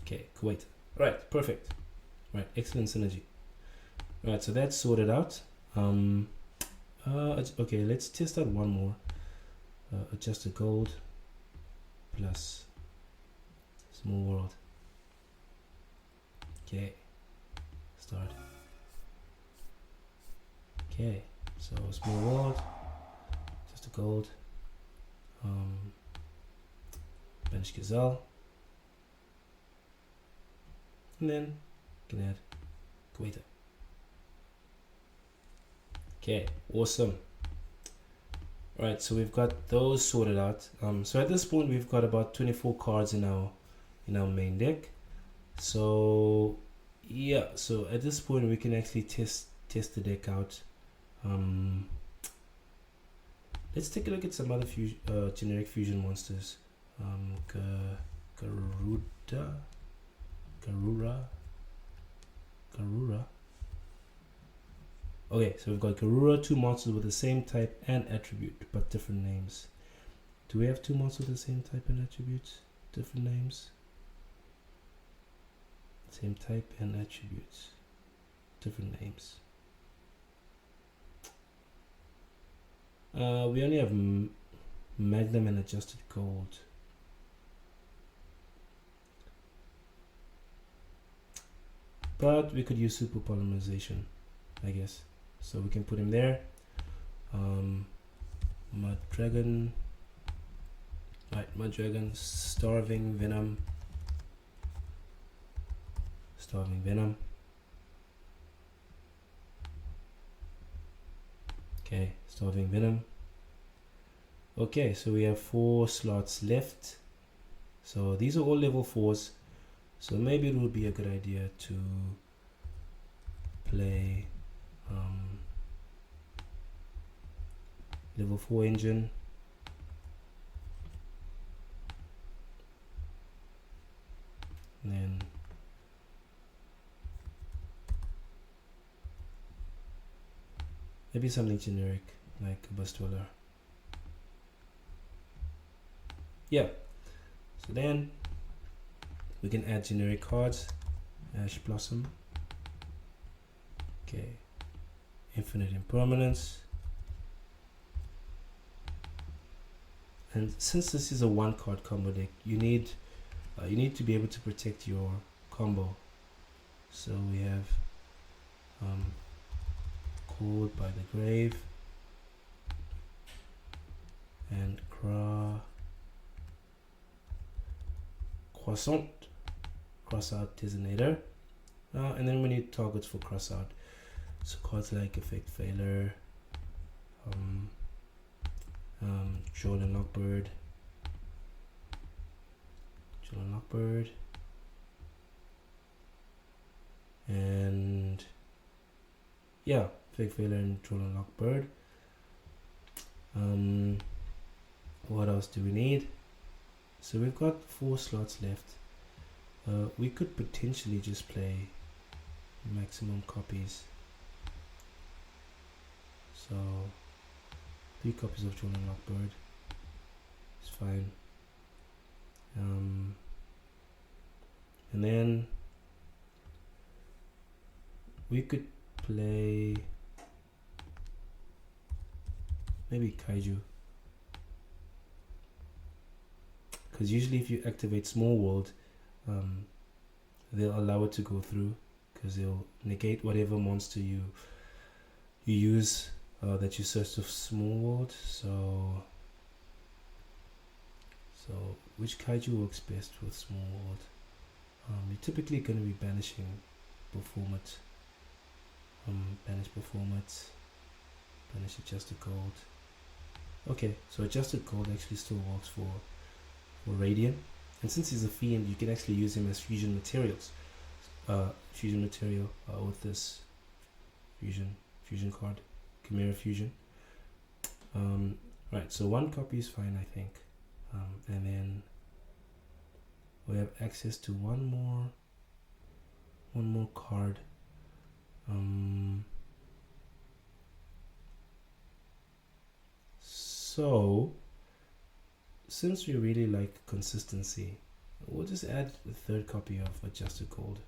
Okay, Koator. Right, perfect. Right, excellent synergy. Right, so that's sorted out. Okay, let's test out one more. Adjusted Gold plus Small World. Okay, start. Okay, so Small World, just a gold. Banish Gazelle, and then you can add Koator. Okay, awesome. Right, so we've got those sorted out. So at this point we've got about 24 cards in our main deck. So yeah, so at this point we can actually test the deck out. Let's take a look at some other generic fusion monsters. Garura. Okay, so we've got Garura, 2 monsters with the same type and attribute, but different names. Do we have 2 monsters with the same type and attributes? Different names? Same type and attributes. Different names. We only have Magnum and Adusted Gold. But we could use Super Polymerization, I guess. So we can put him there. Mud Dragon. Right, Mud Dragon, Starving Venom. Okay, Starving Venom. Okay, so we have 4 slots left. So these are all level 4s. So maybe it would be a good idea to play level 4 engine. And then Maybe something generic like a bus dweller. Yeah, so then we can add generic cards. Ash Blossom. Okay, Infinite Impermanence. And since this is a one card combo deck, you need to be able to protect your combo. So we have Called by the Grave and Crossout Designator, and then we need targets for Crossout. So cards like Effect Failure, Droll and Lockbird, and yeah, Effect Failure and Droll and Lockbird. What else do we need? So we've got 4 slots left. We could potentially just play maximum copies. So 3 copies of Droll and Lockbird is fine. And then we could play maybe Kaiju, because usually if you activate Small World, they'll allow it to go through, because they'll negate whatever monster you use that you search with Small World. So which Kaiju works best with Small World? You're typically going to be banishing Berfomet. Banish Berfomet, banish Adjusted Gold. Okay, so Adjusted Gold actually still works for Radian, and since he's a fiend, you can actually use him as fusion materials. Fusion material with this fusion card, Chimera Fusion. Right, so 1 copy is fine, I think, and then we have access to one more card. So since we really like consistency, we'll just add the 3rd copy of Adjusted Gold.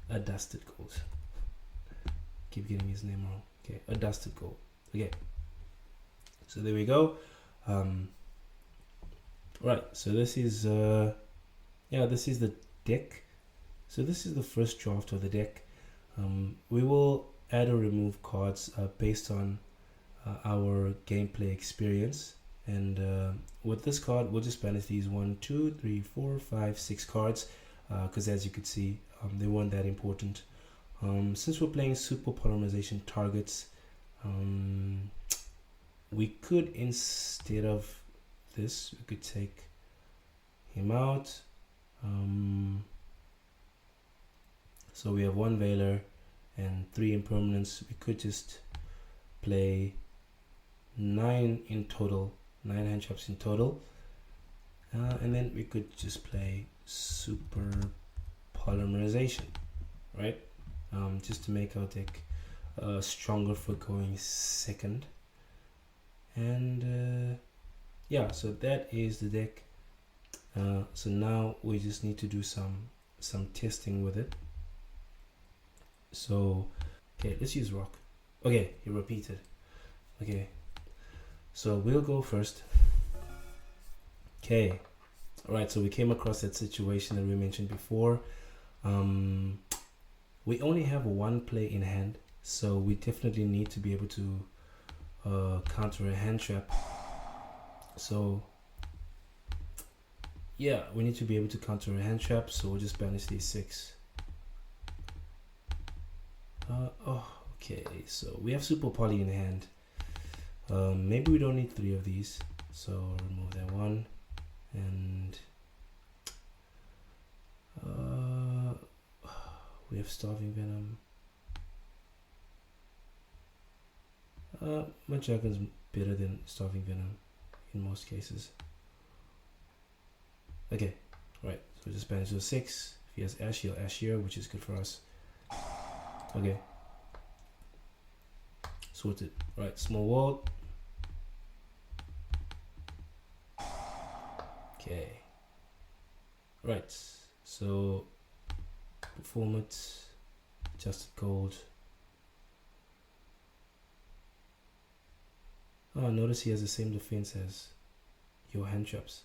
Adusted Gold. Keep getting his name wrong. Okay, Adusted Gold. Okay, so there we go. Right, so this is this is the deck. So this is the first draft of the deck. We will add or remove cards based on our gameplay experience, and with this card we'll just banish these 1, 2, 3, 4, 5, 6 cards, because as you could see, they weren't that important. Since we're playing super polymerization targets, we could, instead of this, we could take him out. So we have 1 Veiler and 3 Impermanence. We could just play 9 in total, 9 hand traps in total, and then we could just play super polymerization, right? Just to make our deck stronger for going second. And yeah, so that is the deck. So now we just need to do some testing with it. So okay, let's use rock. Okay, you repeated. Okay, so we'll go first. Okay, all right, so we came across that situation that we mentioned before. We only have 1 play in hand, so we definitely need to be able to counter a hand trap. So yeah, we need to be able to counter a hand trap, so we'll just banish these 6. Okay, so we have super poly in hand. Maybe we don't need 3 of these, so remove that 1, and we have Starving Venom. My Dragon's better than Starving Venom in most cases. Okay, right, so just banish those 6. If he has Ash, he'll Ash here, which is good for us. Okay. Sorted. Right, small world. Okay. Right. So Berfomet, adjusted gold. Oh, notice he has the same defense as your hand traps.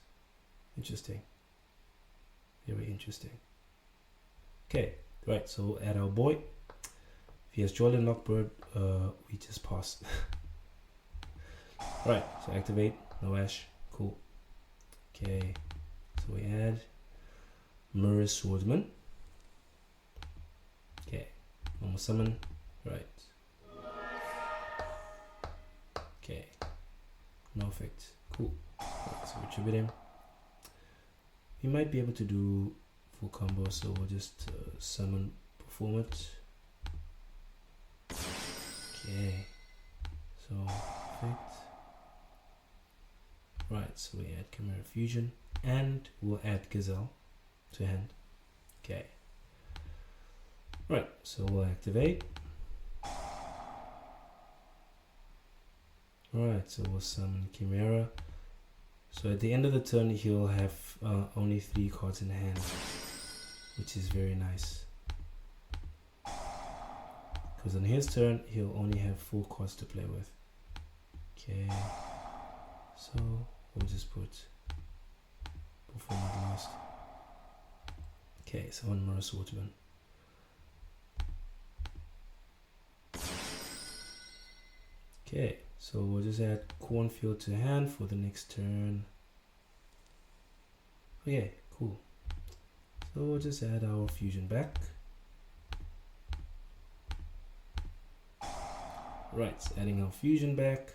Interesting. Very interesting. Okay, right, so we'll add our boy. If he has Droll and Lockbird, we just pass. Right, so activate, no ash, cool. Okay, so we add Mirror Swordsman. Okay, normal summon, right. Okay, no effect, cool. Right, so we tribute him. We might be able to do full combo, so we'll just summon Berfomet. Okay, so effect. Right, so we add Chimera Fusion and we'll add Gazelle to hand. Okay. Right, so we'll activate. Right, so we'll summon Chimera. So at the end of the turn, he'll have only 3 cards in hand, which is very nice. Because on his turn, he'll only have 4 cards to play with. Okay, so we'll just put Berfomet last. Okay, so on Mirror Swordsman. Okay, so we'll just add Cornfield to hand for the next turn. Okay, cool. So we'll just add our fusion back. Right, so adding our fusion back.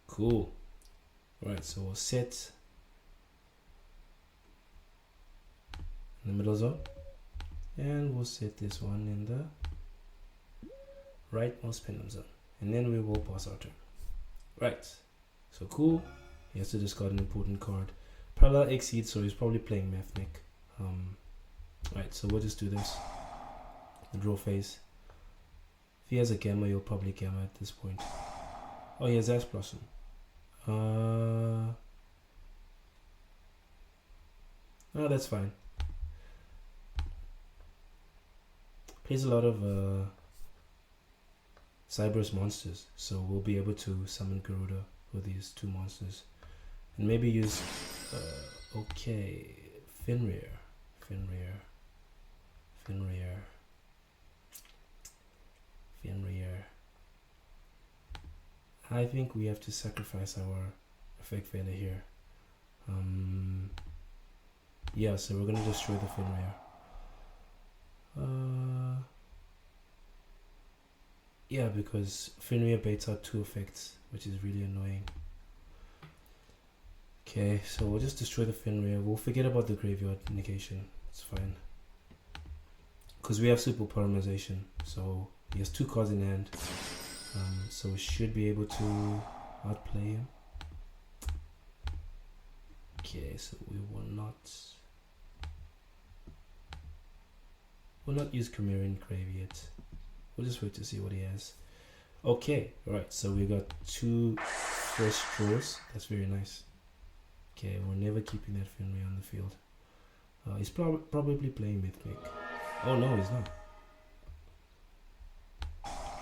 Cool. Right, so we'll set in the middle zone. And we'll set this one in the rightmost pendulum zone. And then we will pass our turn. Right. So cool. He has to discard an important card. Parallel exceed, so he's probably playing Mathnic. Right, so we'll just do this. The draw phase. If he has a Gamma, he'll probably Gamma at this point. Oh, he has Ash Blossom. Oh, that's fine. Plays a lot of Cyberus monsters, so we'll be able to summon Garuda with these 2 monsters. And maybe use, okay, Fenrir. I think we have to sacrifice our effect failure here. Yeah, so we're gonna destroy the Fenrir. Yeah, because Fenrir baits out 2 effects, which is really annoying. Okay, so we'll just destroy the Fenrir. We'll forget about the graveyard negation. It's fine. Because we have super polymerization, so he has 2 cards in hand. So we should be able to outplay him. Okay, so we will not use Chimera in grave yet. We'll just wait to see what he has. Okay, right, so we got 2 fresh draws. That's very nice. Okay, we're never keeping that Fenrir on the field. He's probably playing Mythic. Oh no, he's not.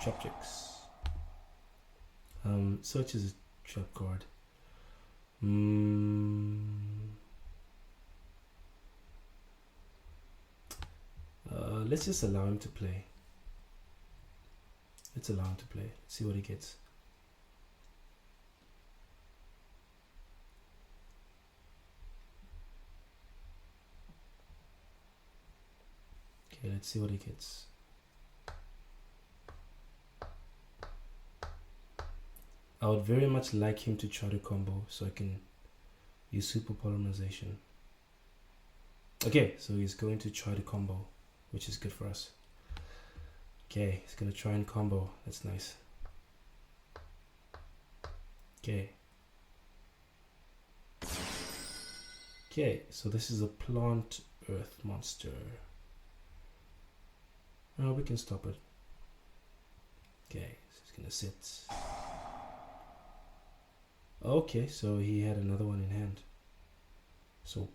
Traptrix. Search is a trap card. Let's just allow him to play. Let's allow him to play. See what he gets. Okay, let's see what he gets. I would very much like him to try to combo so I can use super polymerization. Okay, so he's going to try to combo, which is good for us. Okay, he's gonna try and combo. That's nice. Okay. Okay, so this is a plant earth monster. Oh, we can stop it. Okay, so it's gonna sit. Okay, so he had another one in hand. So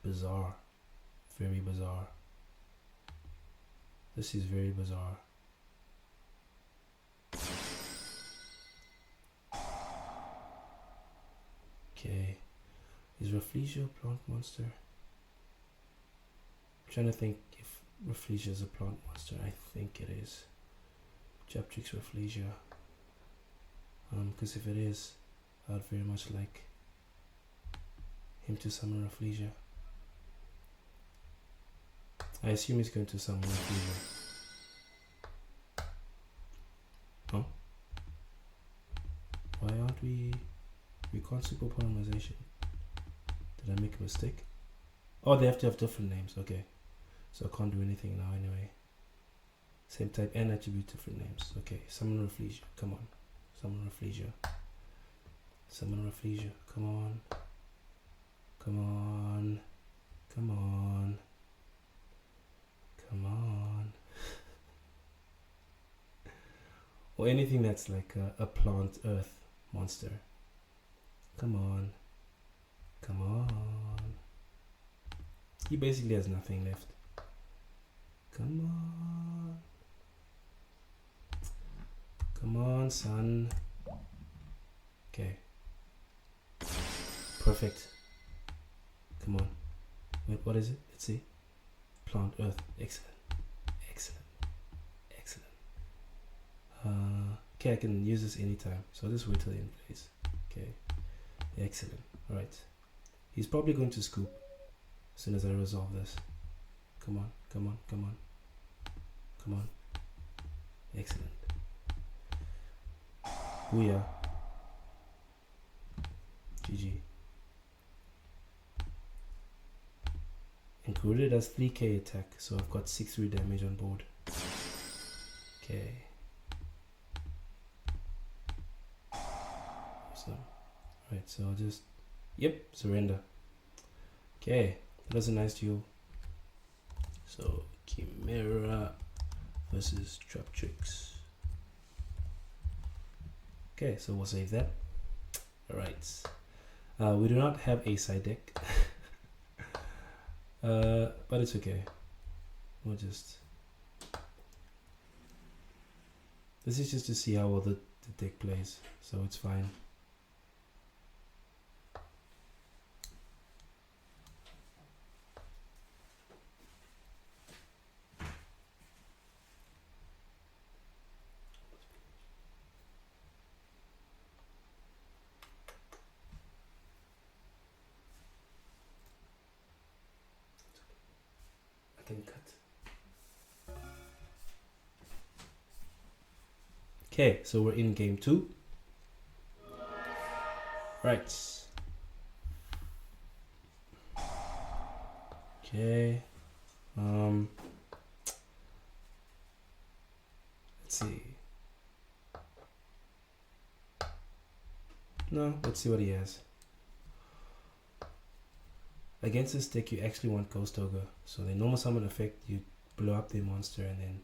bizarre. Very bizarre. This is very bizarre. Okay. Is Rafflesia a plant monster? I'm trying to think if Rafflesia is a plant monster. I think it is. Traptrix Rafflesia. Because if it is, I'd very much like him to summon Rafflesia. I assume he's going to summon Rafflesia. Huh? Why aren't we... We can't super polymerization. Did I make a mistake? Oh, they have to have different names. Okay. So I can't do anything now anyway. Same type and attribute, different names. Okay. Summon Rafflesia. Come on. Summon Rafflesia. Summon Rafflesia. Come on. Come on. Come on. Come on. Or anything that's like a plant earth monster. Come on. Come on. He basically has nothing left. Come on. Come on, son. Okay. Perfect. Come on. Wait, what is it? Let's see. Plant earth. Excellent. Excellent. Excellent. Okay, I can use this anytime. So I'll just wait till the end, please. Okay. Excellent. Alright. He's probably going to scoop as soon as I resolve this. Come on. Come on. Come on. Come on. Excellent. Booyah. GG. Included as 3k attack, so I've got 6-3 damage on board. Okay. Awesome. Right, so I'll just... Yep, surrender. Okay, that was a nice duel. So, Chimera versus Traptrix. Okay, so we'll save that. Alright. We do not have a side deck. But it's okay. We'll just... This is just to see how well the deck plays, so it's fine. Cut. Okay, so we're in game 2. Right. Okay. Let's see. No, let's see what he has. Against this deck, you actually want Ghost Ogre. So the normal summon effect, you blow up their monster and then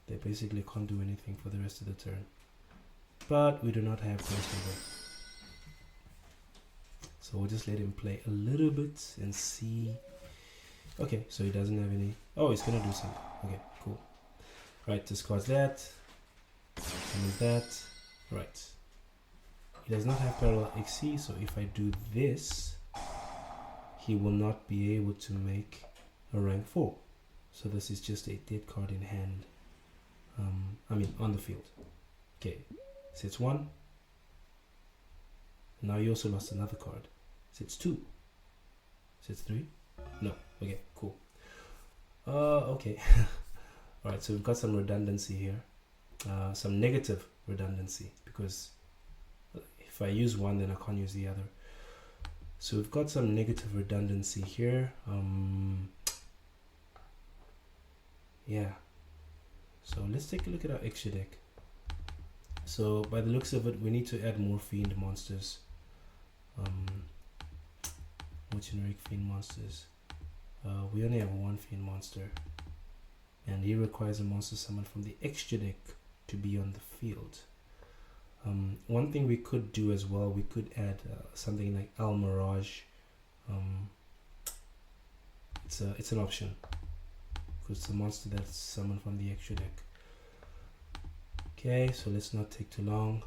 they basically can't do anything for the rest of the turn. But we do not have Ghost Ogre. So we'll just let him play a little bit and see. Okay, so he doesn't have any. Oh, he's gonna do something. Okay, cool. Right, discards that. And that. Right. He does not have parallel XC, so if I do this, he will not be able to make a rank 4. So this is just a dead card in hand. I mean on the field. Okay, sits 1. Now you also lost another card. Sits 2. Sits 3. No. Okay, cool. Okay. Alright, so we've got some redundancy here. Some negative redundancy, because if I use one, then I can't use the other. So we've got some negative redundancy here. Yeah. So let's take a look at our extra deck. So by the looks of it, we need to add more fiend monsters. more generic fiend monsters. We only have one fiend monster, and he requires a monster summoned from the extra deck to be on the field. One thing we could do as well, we could add something like Al Mirage. It's an option because it's a monster that's summoned from the extra deck. Okay, so let's not take too long.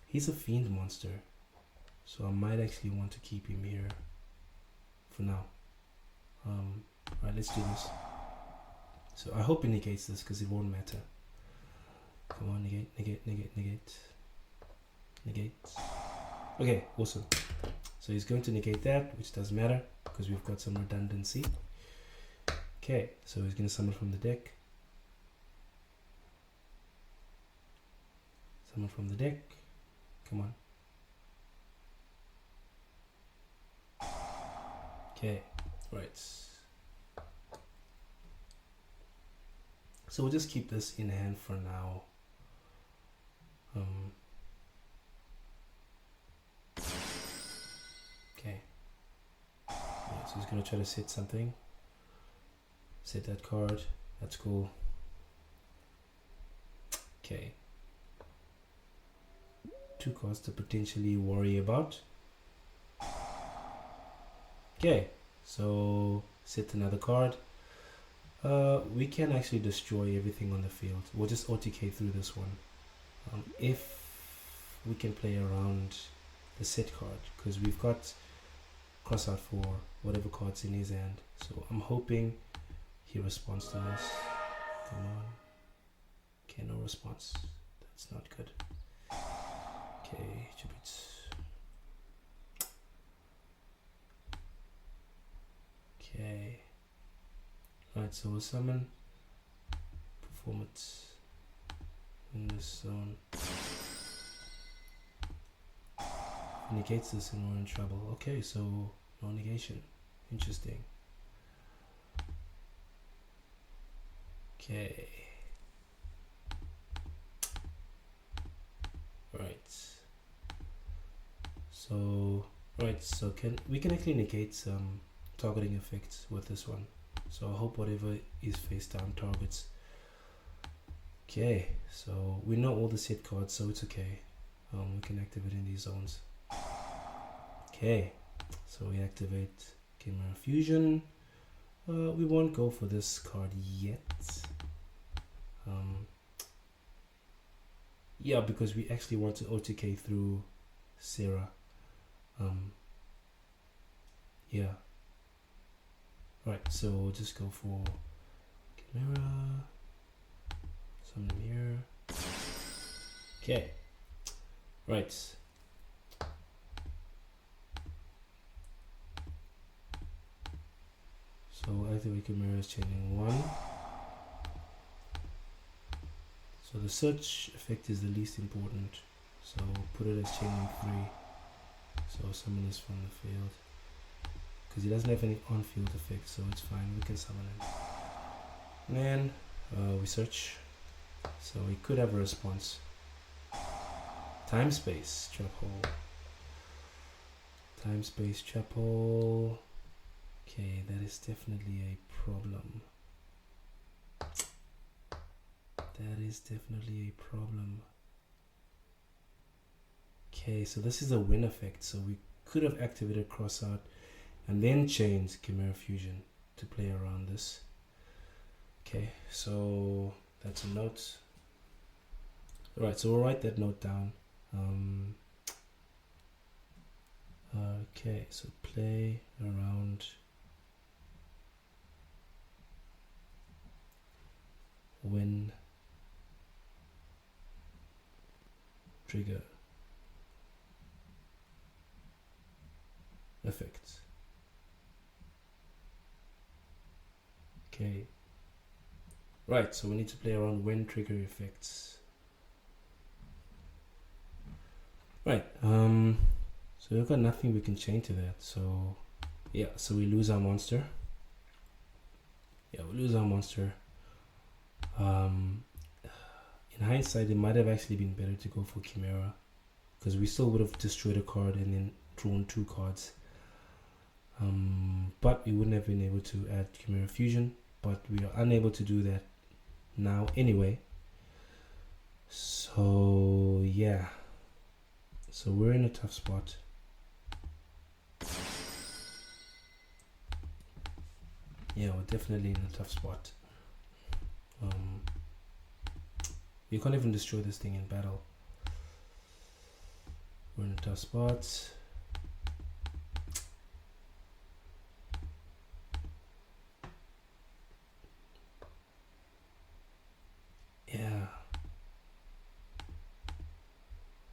He's a fiend monster, so I might actually want to keep him here for now. Alright, let's do this. So I hope he negates this because it won't matter. Come on, negate, negate, negate, negate, negate. Okay, awesome. So he's going to negate that, which doesn't matter because we've got some redundancy. Okay, so he's going to summon from the deck. Summon from the deck. Come on. Okay, right. So we'll just keep this in hand for now. Okay. Yeah, so he's gonna try to set something. Set that card. That's cool. Okay. 2 cards to potentially worry about. Okay, so set another card. We can actually destroy everything on the field. We'll just OTK through this one. If we can play around the set card, because we've got Crossout for whatever cards in his hand. So I'm hoping he responds to this. Come on. Okay, no response. That's not good. Okay, tributes. Okay. Right, so we'll summon, perform it in this zone. Negates this and we're in trouble. Okay, so no negation. Interesting. Okay. Right. So we can actually negate some targeting effects with this one. So I hope whatever is face down targets. Okay, so we know all the set cards, so it's okay. We can activate in these zones. Okay, so we activate Chimera Fusion. We won't go for this card yet. Yeah, because we actually want to OTK through Sarah. Yeah. Right, so we'll just go for Chimera. Summon here. Okay. Right. So activate Chimera is chaining 1. So the search effect is the least important. So put it as chaining 3. So summon this from the field. Because he doesn't have any on-field effects, so it's fine. We can summon him. And then we search. So he could have a response. Time space trap hole. Time space trap hole. Okay, that is definitely a problem. That is definitely a problem. Okay, so this is a win effect. So we could have activated Crossout and then chained Chimera Fusion to play around this. Okay, so that's a note. Alright, so we'll write that note down. Okay, so play around when trigger effects. Okay. Right, so we need to play around when trigger effects. Right, so we've got nothing we can chain to that, so yeah, so we lose our monster. Yeah, we lose our monster. In hindsight, it might have actually been better to go for Chimera, because we still would have destroyed a card and then drawn 2 cards. But we wouldn't have been able to add Chimera Fusion, but we are unable to do that now anyway. So yeah, so we're in a tough spot. Yeah, we're definitely in a tough spot. You can't even destroy this thing in battle. We're in a tough spot. Yeah.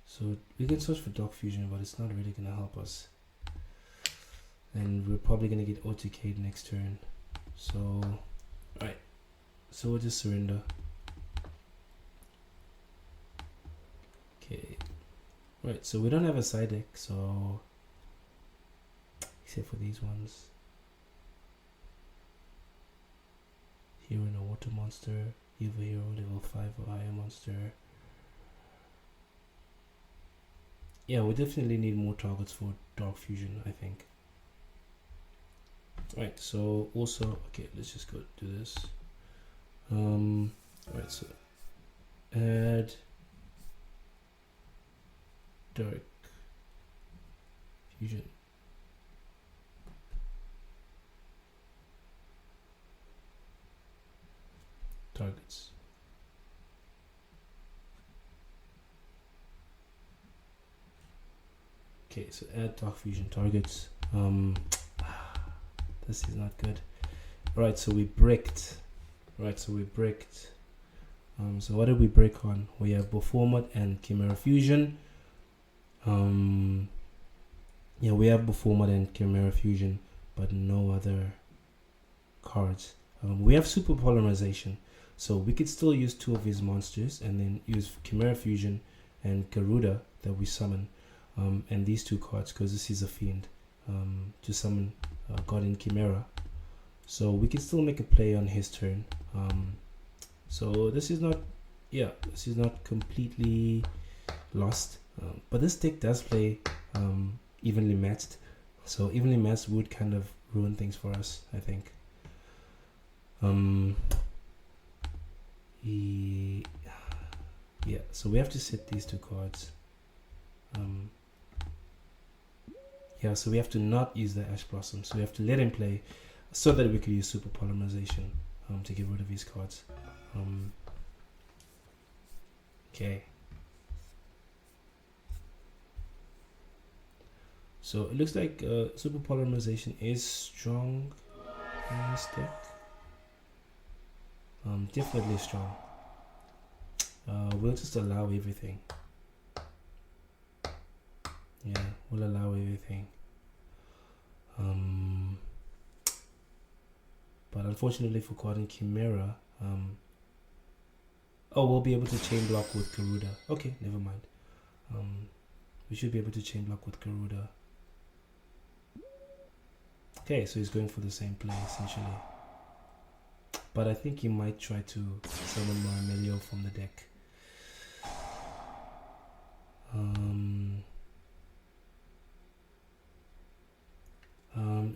So we can search for Dark Fusion, but it's not really gonna help us. And we're probably gonna get OTK'd next turn. So, alright. So we'll just surrender. Okay. Right, so we don't have a side deck, so except for these ones. Hero and a water monster, Evil Hero, level 5 or higher monster. Yeah, we definitely need more targets for Dark Fusion, I think. Right, so also, okay, let's just go do this. Right, so add Dark Fusion. Targets. Okay, so add Dark Fusion targets. This is not good. Right, so we bricked. So what did we break on? We have Berfomet and Chimera Fusion. Yeah, we have Berfomet and Chimera Fusion, but no other cards. We have Super Polymerization, so we could still use 2 of his monsters and then use Chimera Fusion and Garuda that we summon, and these 2 cards, because this is a fiend, to summon Guardian Chimera. So we can still make a play on his turn. So this is not, yeah, this is not completely lost. But this deck does play evenly matched. So evenly matched would kind of ruin things for us, I think. Yeah, so we have to set these 2 cards. Yeah, so we have to not use the Ash Blossom. So we have to let him play so that we could use Super Polymerization to get rid of these cards. Okay. So it looks like Super Polymerization is strong in this deck. Definitely strong. We'll just allow everything. Yeah, we'll allow everything. But unfortunately for Guardian Chimera, oh, we'll be able to chain block with Garuda. Okay, never mind. We should be able to chain block with Garuda. Okay, so he's going for the same play essentially. But I think he might try to summon Mymelio from the deck.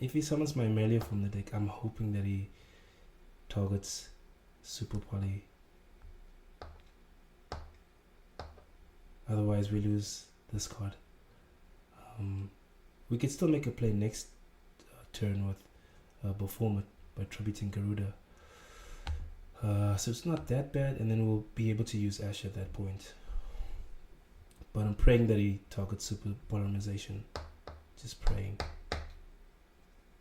If he summons Mymelio from the deck, I'm hoping that he targets Super Poly. Otherwise we lose this card. We could still make a play next turn with Berfomet by tributing Garuda. So it's not that bad, and then we'll be able to use Ash at that point. But I'm praying that he targets Super Polymerization. Just praying.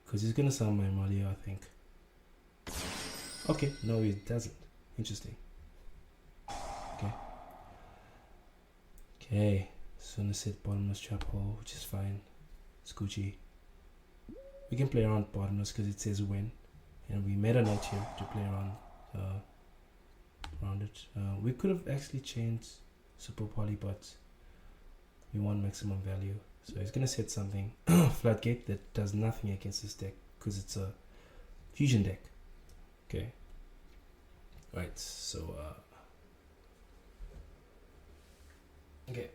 Because he's going to summon my Mymelio, I think. Okay, no he doesn't. Interesting. Okay, so I'm going to set bottomless trap hole, which is fine. It's Gucci. We can play around bottomless because it says win. And we made a note here to play around it. We could have actually changed Super Poly, but we want maximum value. So he's going to set something, Floodgate, that does nothing against this deck because it's a fusion deck. Okay. Right, so okay.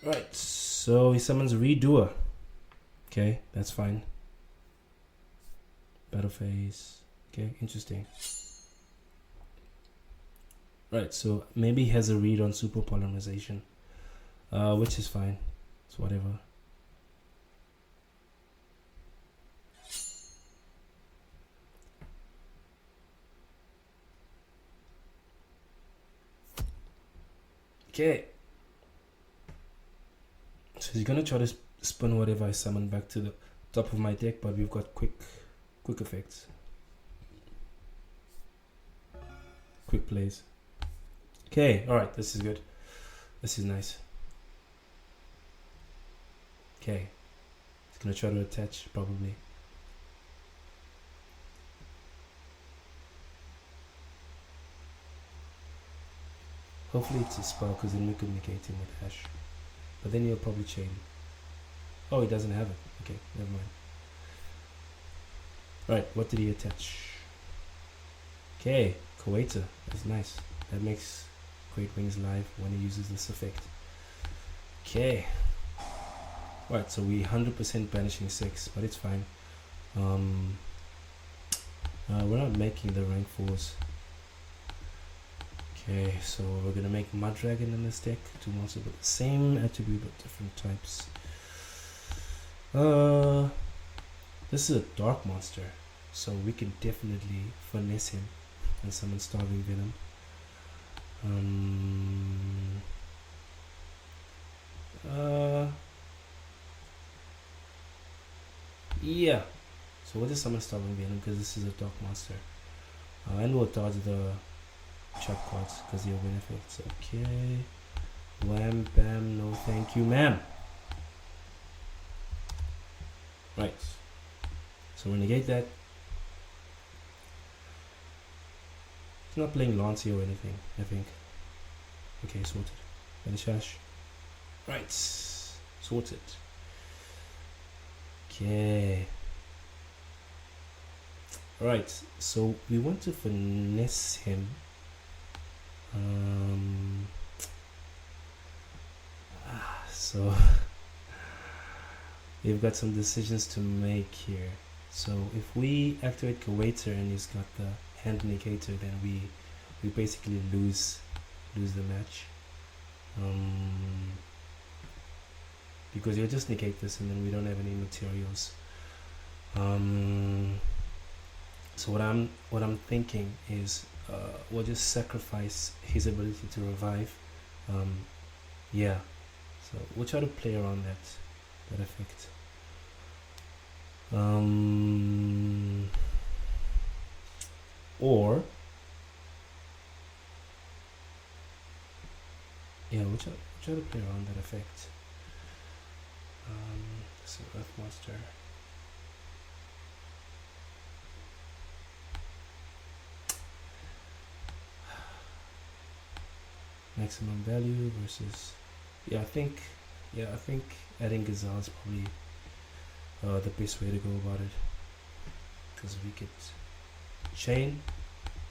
Right, so he summons Redoer. Okay, that's fine. Battle phase. Okay, interesting. Right, so maybe he has a read on super polymerization, which is fine. It's whatever. Okay. So he's gonna try to spin whatever I summon back to the top of my deck, but we've got quick effects. Quick plays. Okay, alright, this is good. This is nice. Okay. He's gonna try to attach, probably. Hopefully it's a spell, because then we could negate him with Ash. But then he'll probably chain. Oh, he doesn't have it. Okay, never mind. Right, what did he attach? Okay, Koator. That's nice. That makes Great Wings live when he uses this effect. Okay. Right, so we 100% banishing 6, but it's fine. We're not making the rank 4s. Okay, so we're gonna make Mud Dragon in this deck. Two monsters with the same attribute but different types. This is a dark monster, so we can definitely finesse him and summon Starving Venom. Yeah. So we'll just summon Starving Venom because this is a dark monster. And we'll dodge the trap cards because they are win effects. Okay. Wham bam, no thank you ma'am. Right. So we'll negate that. He's not playing Lance here or anything, I think. Okay, sorted. Banish Ash. Right. Sorted. Okay. Right, so we want to finesse him. So we've got some decisions to make here. So if we activate Koator and he's got the hand negator, then we basically lose the match. Because you'll just negate this and then we don't have any materials. So what I'm thinking is we'll just sacrifice his ability to revive. Yeah. So we'll try to play around that effect. Or yeah, we'll try to play around that effect. So Earth Monster. Maximum value versus I think adding Gazelle is probably the best way to go about it, because we could chain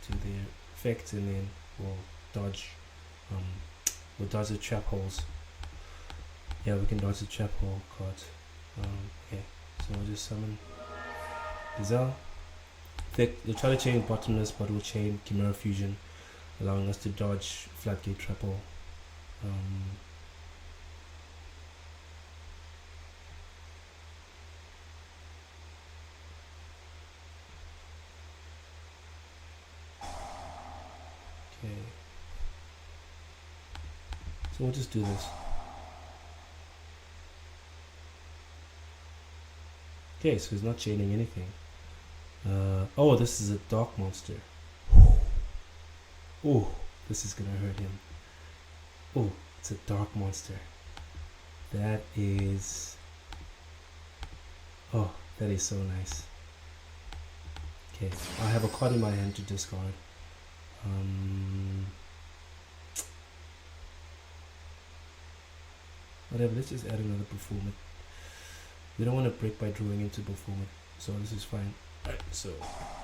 to the effect and then we'll dodge the trap holes. Yeah, we can dodge the trap hole card. Okay, so we'll just summon Gazelle. We'll try to chain Bottomless, but we'll chain Chimera Fusion, allowing us to dodge Floodgate Trap Hole. Okay. So we'll just do this. Okay, so he's not chaining anything. Oh, this is a dark monster. Oh, this is gonna hurt him. Oh, it's a dark monster. That is so nice. Okay, I have a card in my hand to discard. Whatever, let's just add another Berfomet. We don't want to break by drawing into Berfomet, so this is fine. Alright, so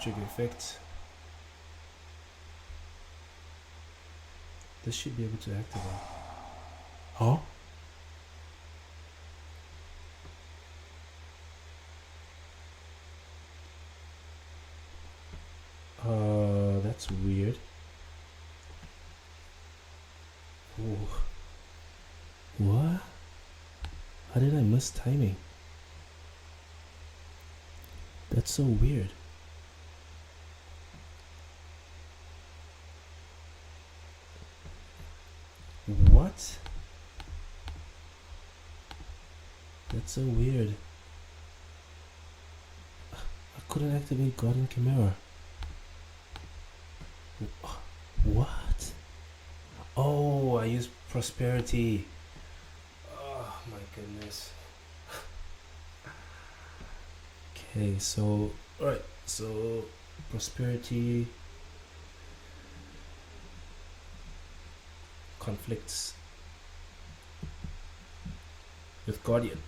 trigger effect. This should be able to activate. Huh? That's weird. Oh. What? How did I miss timing? That's so weird. What? That's so weird. I couldn't activate Guardian Chimera. What? Oh, I used Prosperity. Oh my goodness. Okay, so alright, so Prosperity conflicts with Guardian.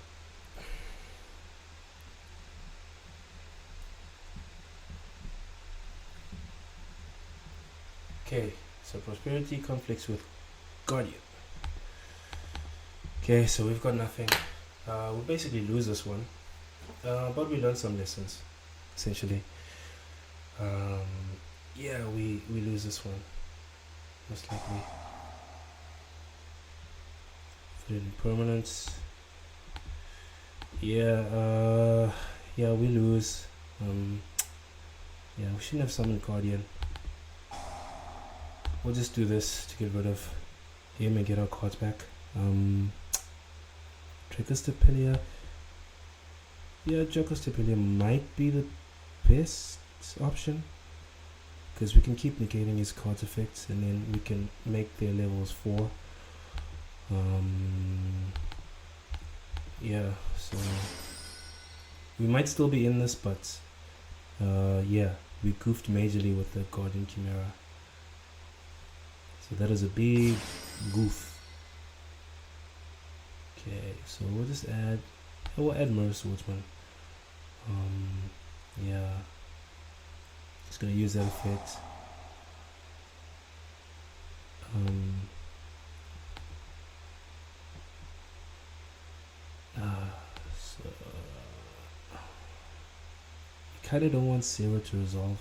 Okay, so Prosperity conflicts with Guardian. Okay, so we've got nothing. We'll basically lose this one, but we learned some lessons, essentially. Yeah, we lose this one, most likely. For Impermanence. Yeah, yeah, we lose. Yeah, we shouldn't have summoned Guardian. We'll just do this to get rid of him and get our cards back. Dragostapelia. Yeah, Dragostapelia might be the best option, because we can keep negating his cards effects and then we can make their levels 4. Yeah, so we might still be in this, but yeah, we goofed majorly with the Guardian Chimera. So that is a big goof. Okay, so we'll just add, we'll add more Swordsman. Yeah, just gonna use that effect. So you kinda don't want Sarah to resolve.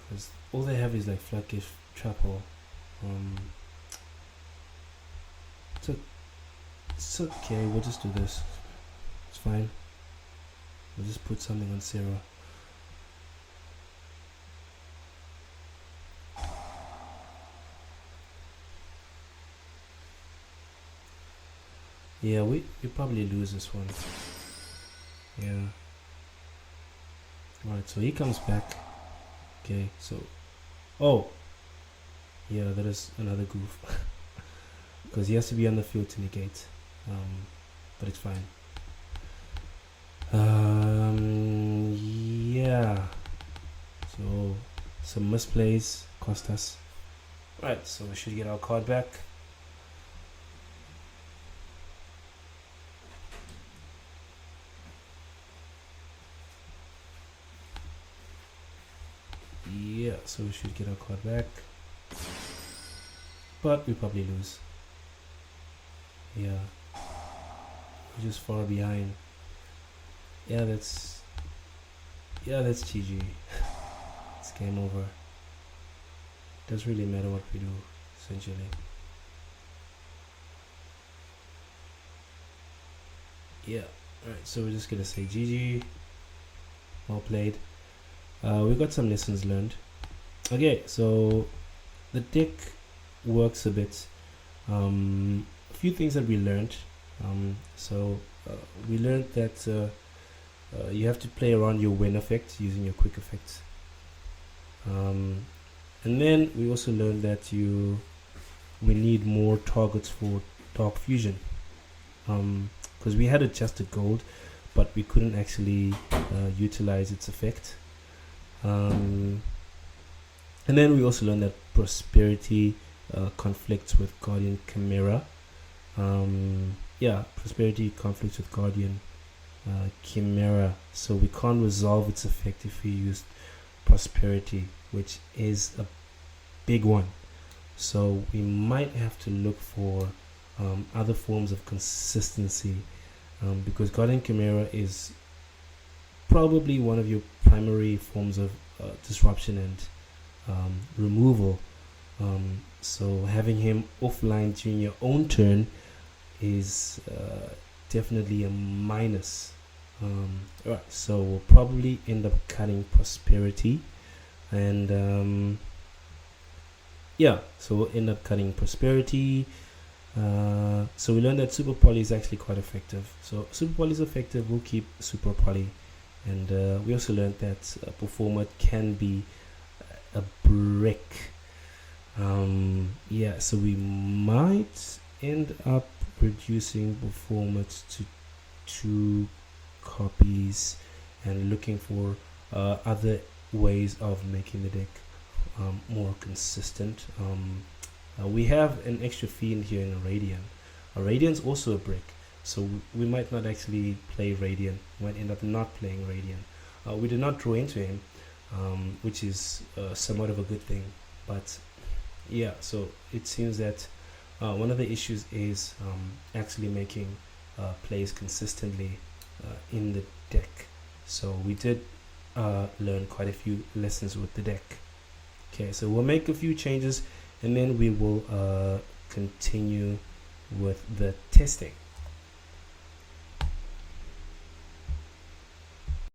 Because all they have is like Floodgate Trap Hole. It's okay, we'll just do this. It's fine. We'll just put something on Sarah. Yeah, we probably lose this one. Yeah. Right, so he comes back. Okay, so oh yeah, that is another goof. Because he has to be on the field to negate. But it's fine. Yeah. So some misplays cost us. Right, so we should get our card back. Yeah, so we should get our card back. But we probably lose. Yeah. We're just far behind. Yeah, that's GG. It's game over. Doesn't really matter what we do, essentially. Yeah, alright, so we're just gonna say GG. Well played. We got some lessons learned. Okay, so the deck works a bit. A few things that we learned. We learned that you have to play around your win effect using your quick effects. And then we also learned that we need more targets for Dark Fusion. Because we had adjusted gold, but we couldn't actually utilize its effect. And then we also learned that Prosperity conflicts with Guardian Chimera. Yeah, Prosperity conflicts with Guardian Chimera, so we can't resolve its effect if we use Prosperity, which is a big one. So we might have to look for other forms of consistency because Guardian Chimera is probably one of your primary forms of disruption and removal. So having him offline during your own turn is definitely a minus. Alright, so we'll probably end up cutting Prosperity, and yeah, so we'll end up cutting Prosperity. So we learned that Super Poly is actually quite effective. So Super Poly is effective, we'll keep Super Poly. And we also learned that Berfomet can be a brick. Yeah, so we might end up reducing Berfomet to 2 copies and looking for other ways of making the deck more consistent. We have an extra fiend here in a Radian. A Radian's also a brick, so we might not actually play Radian. We might end up not playing Radian. We did not draw into him, which is somewhat of a good thing. But yeah, so it seems that one of the issues is actually making plays consistently in the deck. So we did learn quite a few lessons with the deck. Okay, so we'll make a few changes and then we will continue with the testing.